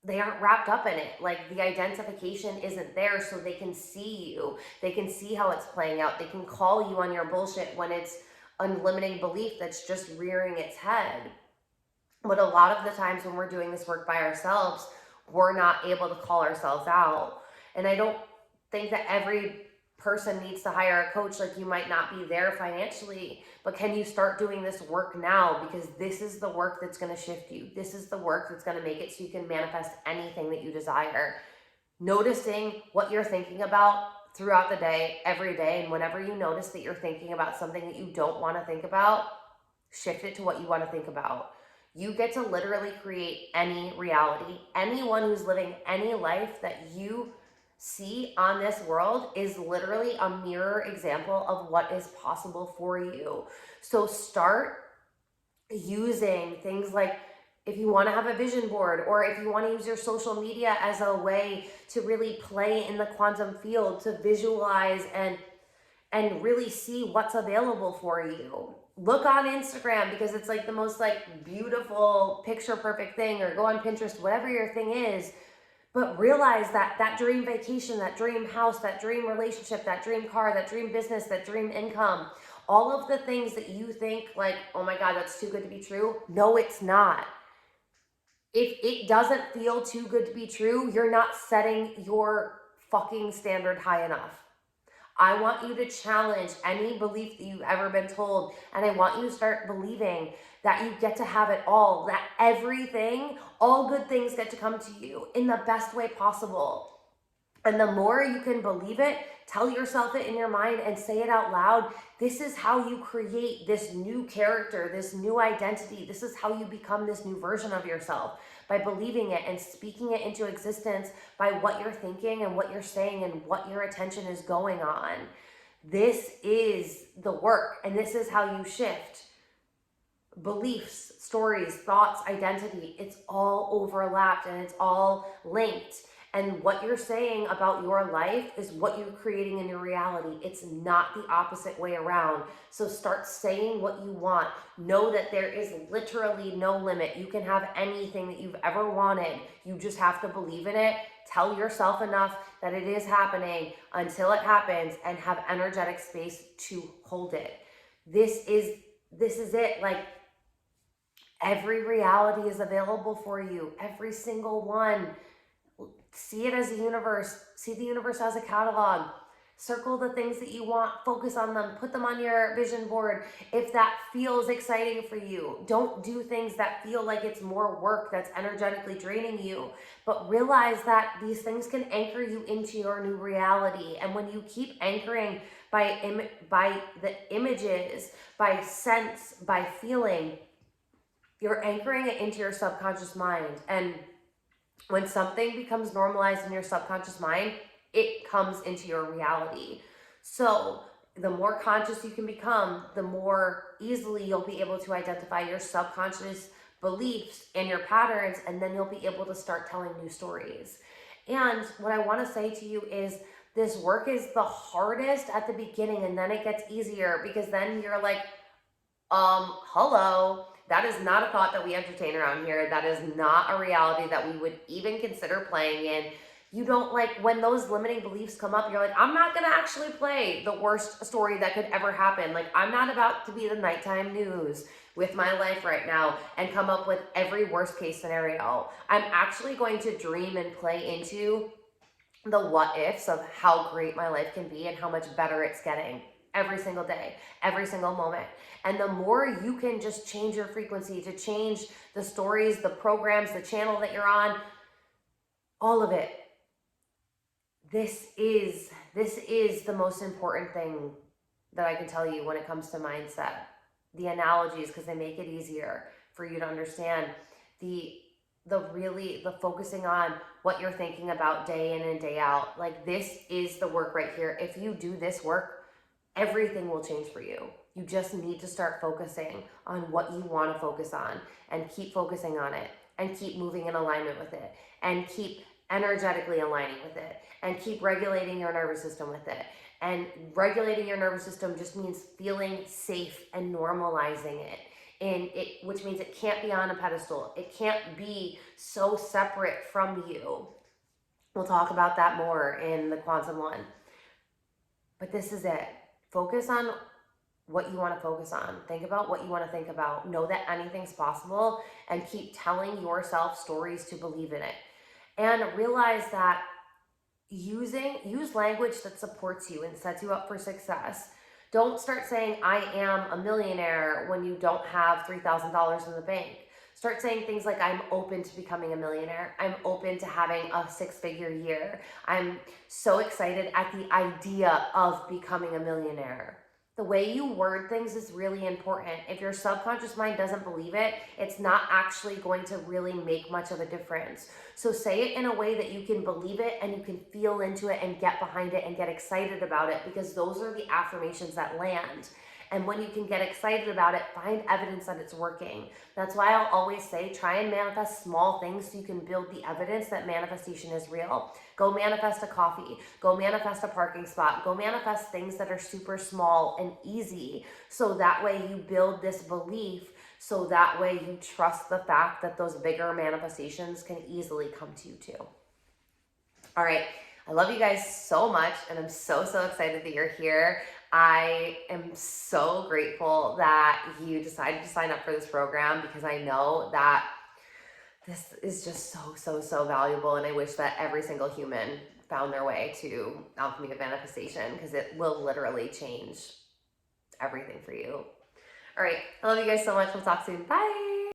aren't wrapped up in it. Like, the identification isn't there, so they can see you. They can see how it's playing out. They can call you on your bullshit when it's a limiting belief that's just rearing its head. But a lot of the times when we're doing this work by ourselves, we're not able to call ourselves out. And I don't think that every person needs to hire a coach. Like, you might not be there financially, but can you start doing this work now? Because this is the work that's going to shift you. This is the work that's going to make it so you can manifest anything that you desire. Noticing what you're thinking about throughout the day, every day, and whenever you notice that you're thinking about something that you don't want to think about, shift it to what you want to think about. You get to literally create any reality. Anyone who's living any life that you see on this world is literally a mirror example of what is possible for you. So start using things like, if you want to have a vision board, or if you want to use your social media as a way to really play in the quantum field, to visualize and really see what's available for you. Look on Instagram, because it's like the most like beautiful picture perfect thing, or go on Pinterest, whatever your thing is. But realize that that dream vacation, that dream house, that dream relationship, that dream car, that dream business, that dream income, all of the things that you think like, oh my God, that's too good to be true. No, it's not. If it doesn't feel too good to be true, you're not setting your fucking standard high enough. I want you to challenge any belief that you've ever been told, and I want you to start believing that you get to have it all, that everything, all good things get to come to you in the best way possible. And the more you can believe it, tell yourself it in your mind and say it out loud. This is how you create this new character, this new identity. This is how you become this new version of yourself, by believing it and speaking it into existence, by what you're thinking and what you're saying and what your attention is going on. This is the work, and this is how you shift beliefs, stories, thoughts, identity. It's all overlapped and it's all linked. And what you're saying about your life is what you're creating in your reality. It's not the opposite way around. So start saying what you want. Know that there is literally no limit. You can have anything that you've ever wanted. You just have to believe in it. Tell yourself enough that it is happening until it happens, and have energetic space to hold it. This is it. Like, every reality is available for you. Every single one. See it as a universe. See the universe as a catalog. Circle the things that you want. Focus on them. Put them on your vision board if that feels exciting for you. Don't do things that feel like it's more work that's energetically draining you. But realize that these things can anchor you into your new reality. And when you keep anchoring by the images, by sense, by feeling, you're anchoring it into your subconscious mind. And when something becomes normalized in your subconscious mind, it comes into your reality. So the more conscious you can become, the more easily you'll be able to identify your subconscious beliefs and your patterns, and then you'll be able to start telling new stories. And what I want to say to you is, this work is the hardest at the beginning, and then it gets easier, because then you're like, hello. That is not a thought that we entertain around here. That is not a reality that we would even consider playing in. You don't, like, when those limiting beliefs come up, you're like, I'm not going to actually play the worst story that could ever happen. Like, I'm not about to be the nighttime news with my life right now and come up with every worst case scenario. I'm actually going to dream and play into the what ifs of how great my life can be and how much better it's getting every single day, every single moment. And the more you can just change your frequency, to change the stories, the programs, the channel that you're on, all of it. This is the most important thing that I can tell you when it comes to mindset. The analogies, because they make it easier for you to understand. The focusing on what you're thinking about day in and day out. Like, this is the work right here. If you do this work, everything will change for you. You just need to start focusing on what you want to focus on, and keep focusing on it, and keep moving in alignment with it, and keep energetically aligning with it, and keep regulating your nervous system with it. And regulating your nervous system just means feeling safe and normalizing it. Which means it can't be on a pedestal. It can't be so separate from you. We'll talk about that more in the quantum one. But this is it. Focus on what you want to focus on. Think about what you want to think about. Know that anything's possible, and keep telling yourself stories to believe in it. And realize that use language that supports you and sets you up for success. Don't start saying, I am a millionaire, when you don't have $3,000 in the bank. Start saying things like, I'm open to becoming a millionaire. I'm open to having a 6-figure year. I'm so excited at the idea of becoming a millionaire. The way you word things is really important. If your subconscious mind doesn't believe it, it's not actually going to really make much of a difference. So say it in a way that you can believe it, and you can feel into it and get behind it and get excited about it, because those are the affirmations that land. And when you can get excited about it, find evidence that it's working. That's why I'll always say, try and manifest small things so you can build the evidence that manifestation is real. Go manifest a coffee. Go manifest a parking spot. Go manifest things that are super small and easy. So that way you build this belief. So that way you trust the fact that those bigger manifestations can easily come to you too. All right. I love you guys so much, and I'm so excited that you're here. I am so grateful that you decided to sign up for this program, because I know that this is just so valuable, and I wish that every single human found their way to Alchemy of Manifestation, because it will literally change everything for you. All right. I love you guys so much. We'll talk soon. Bye.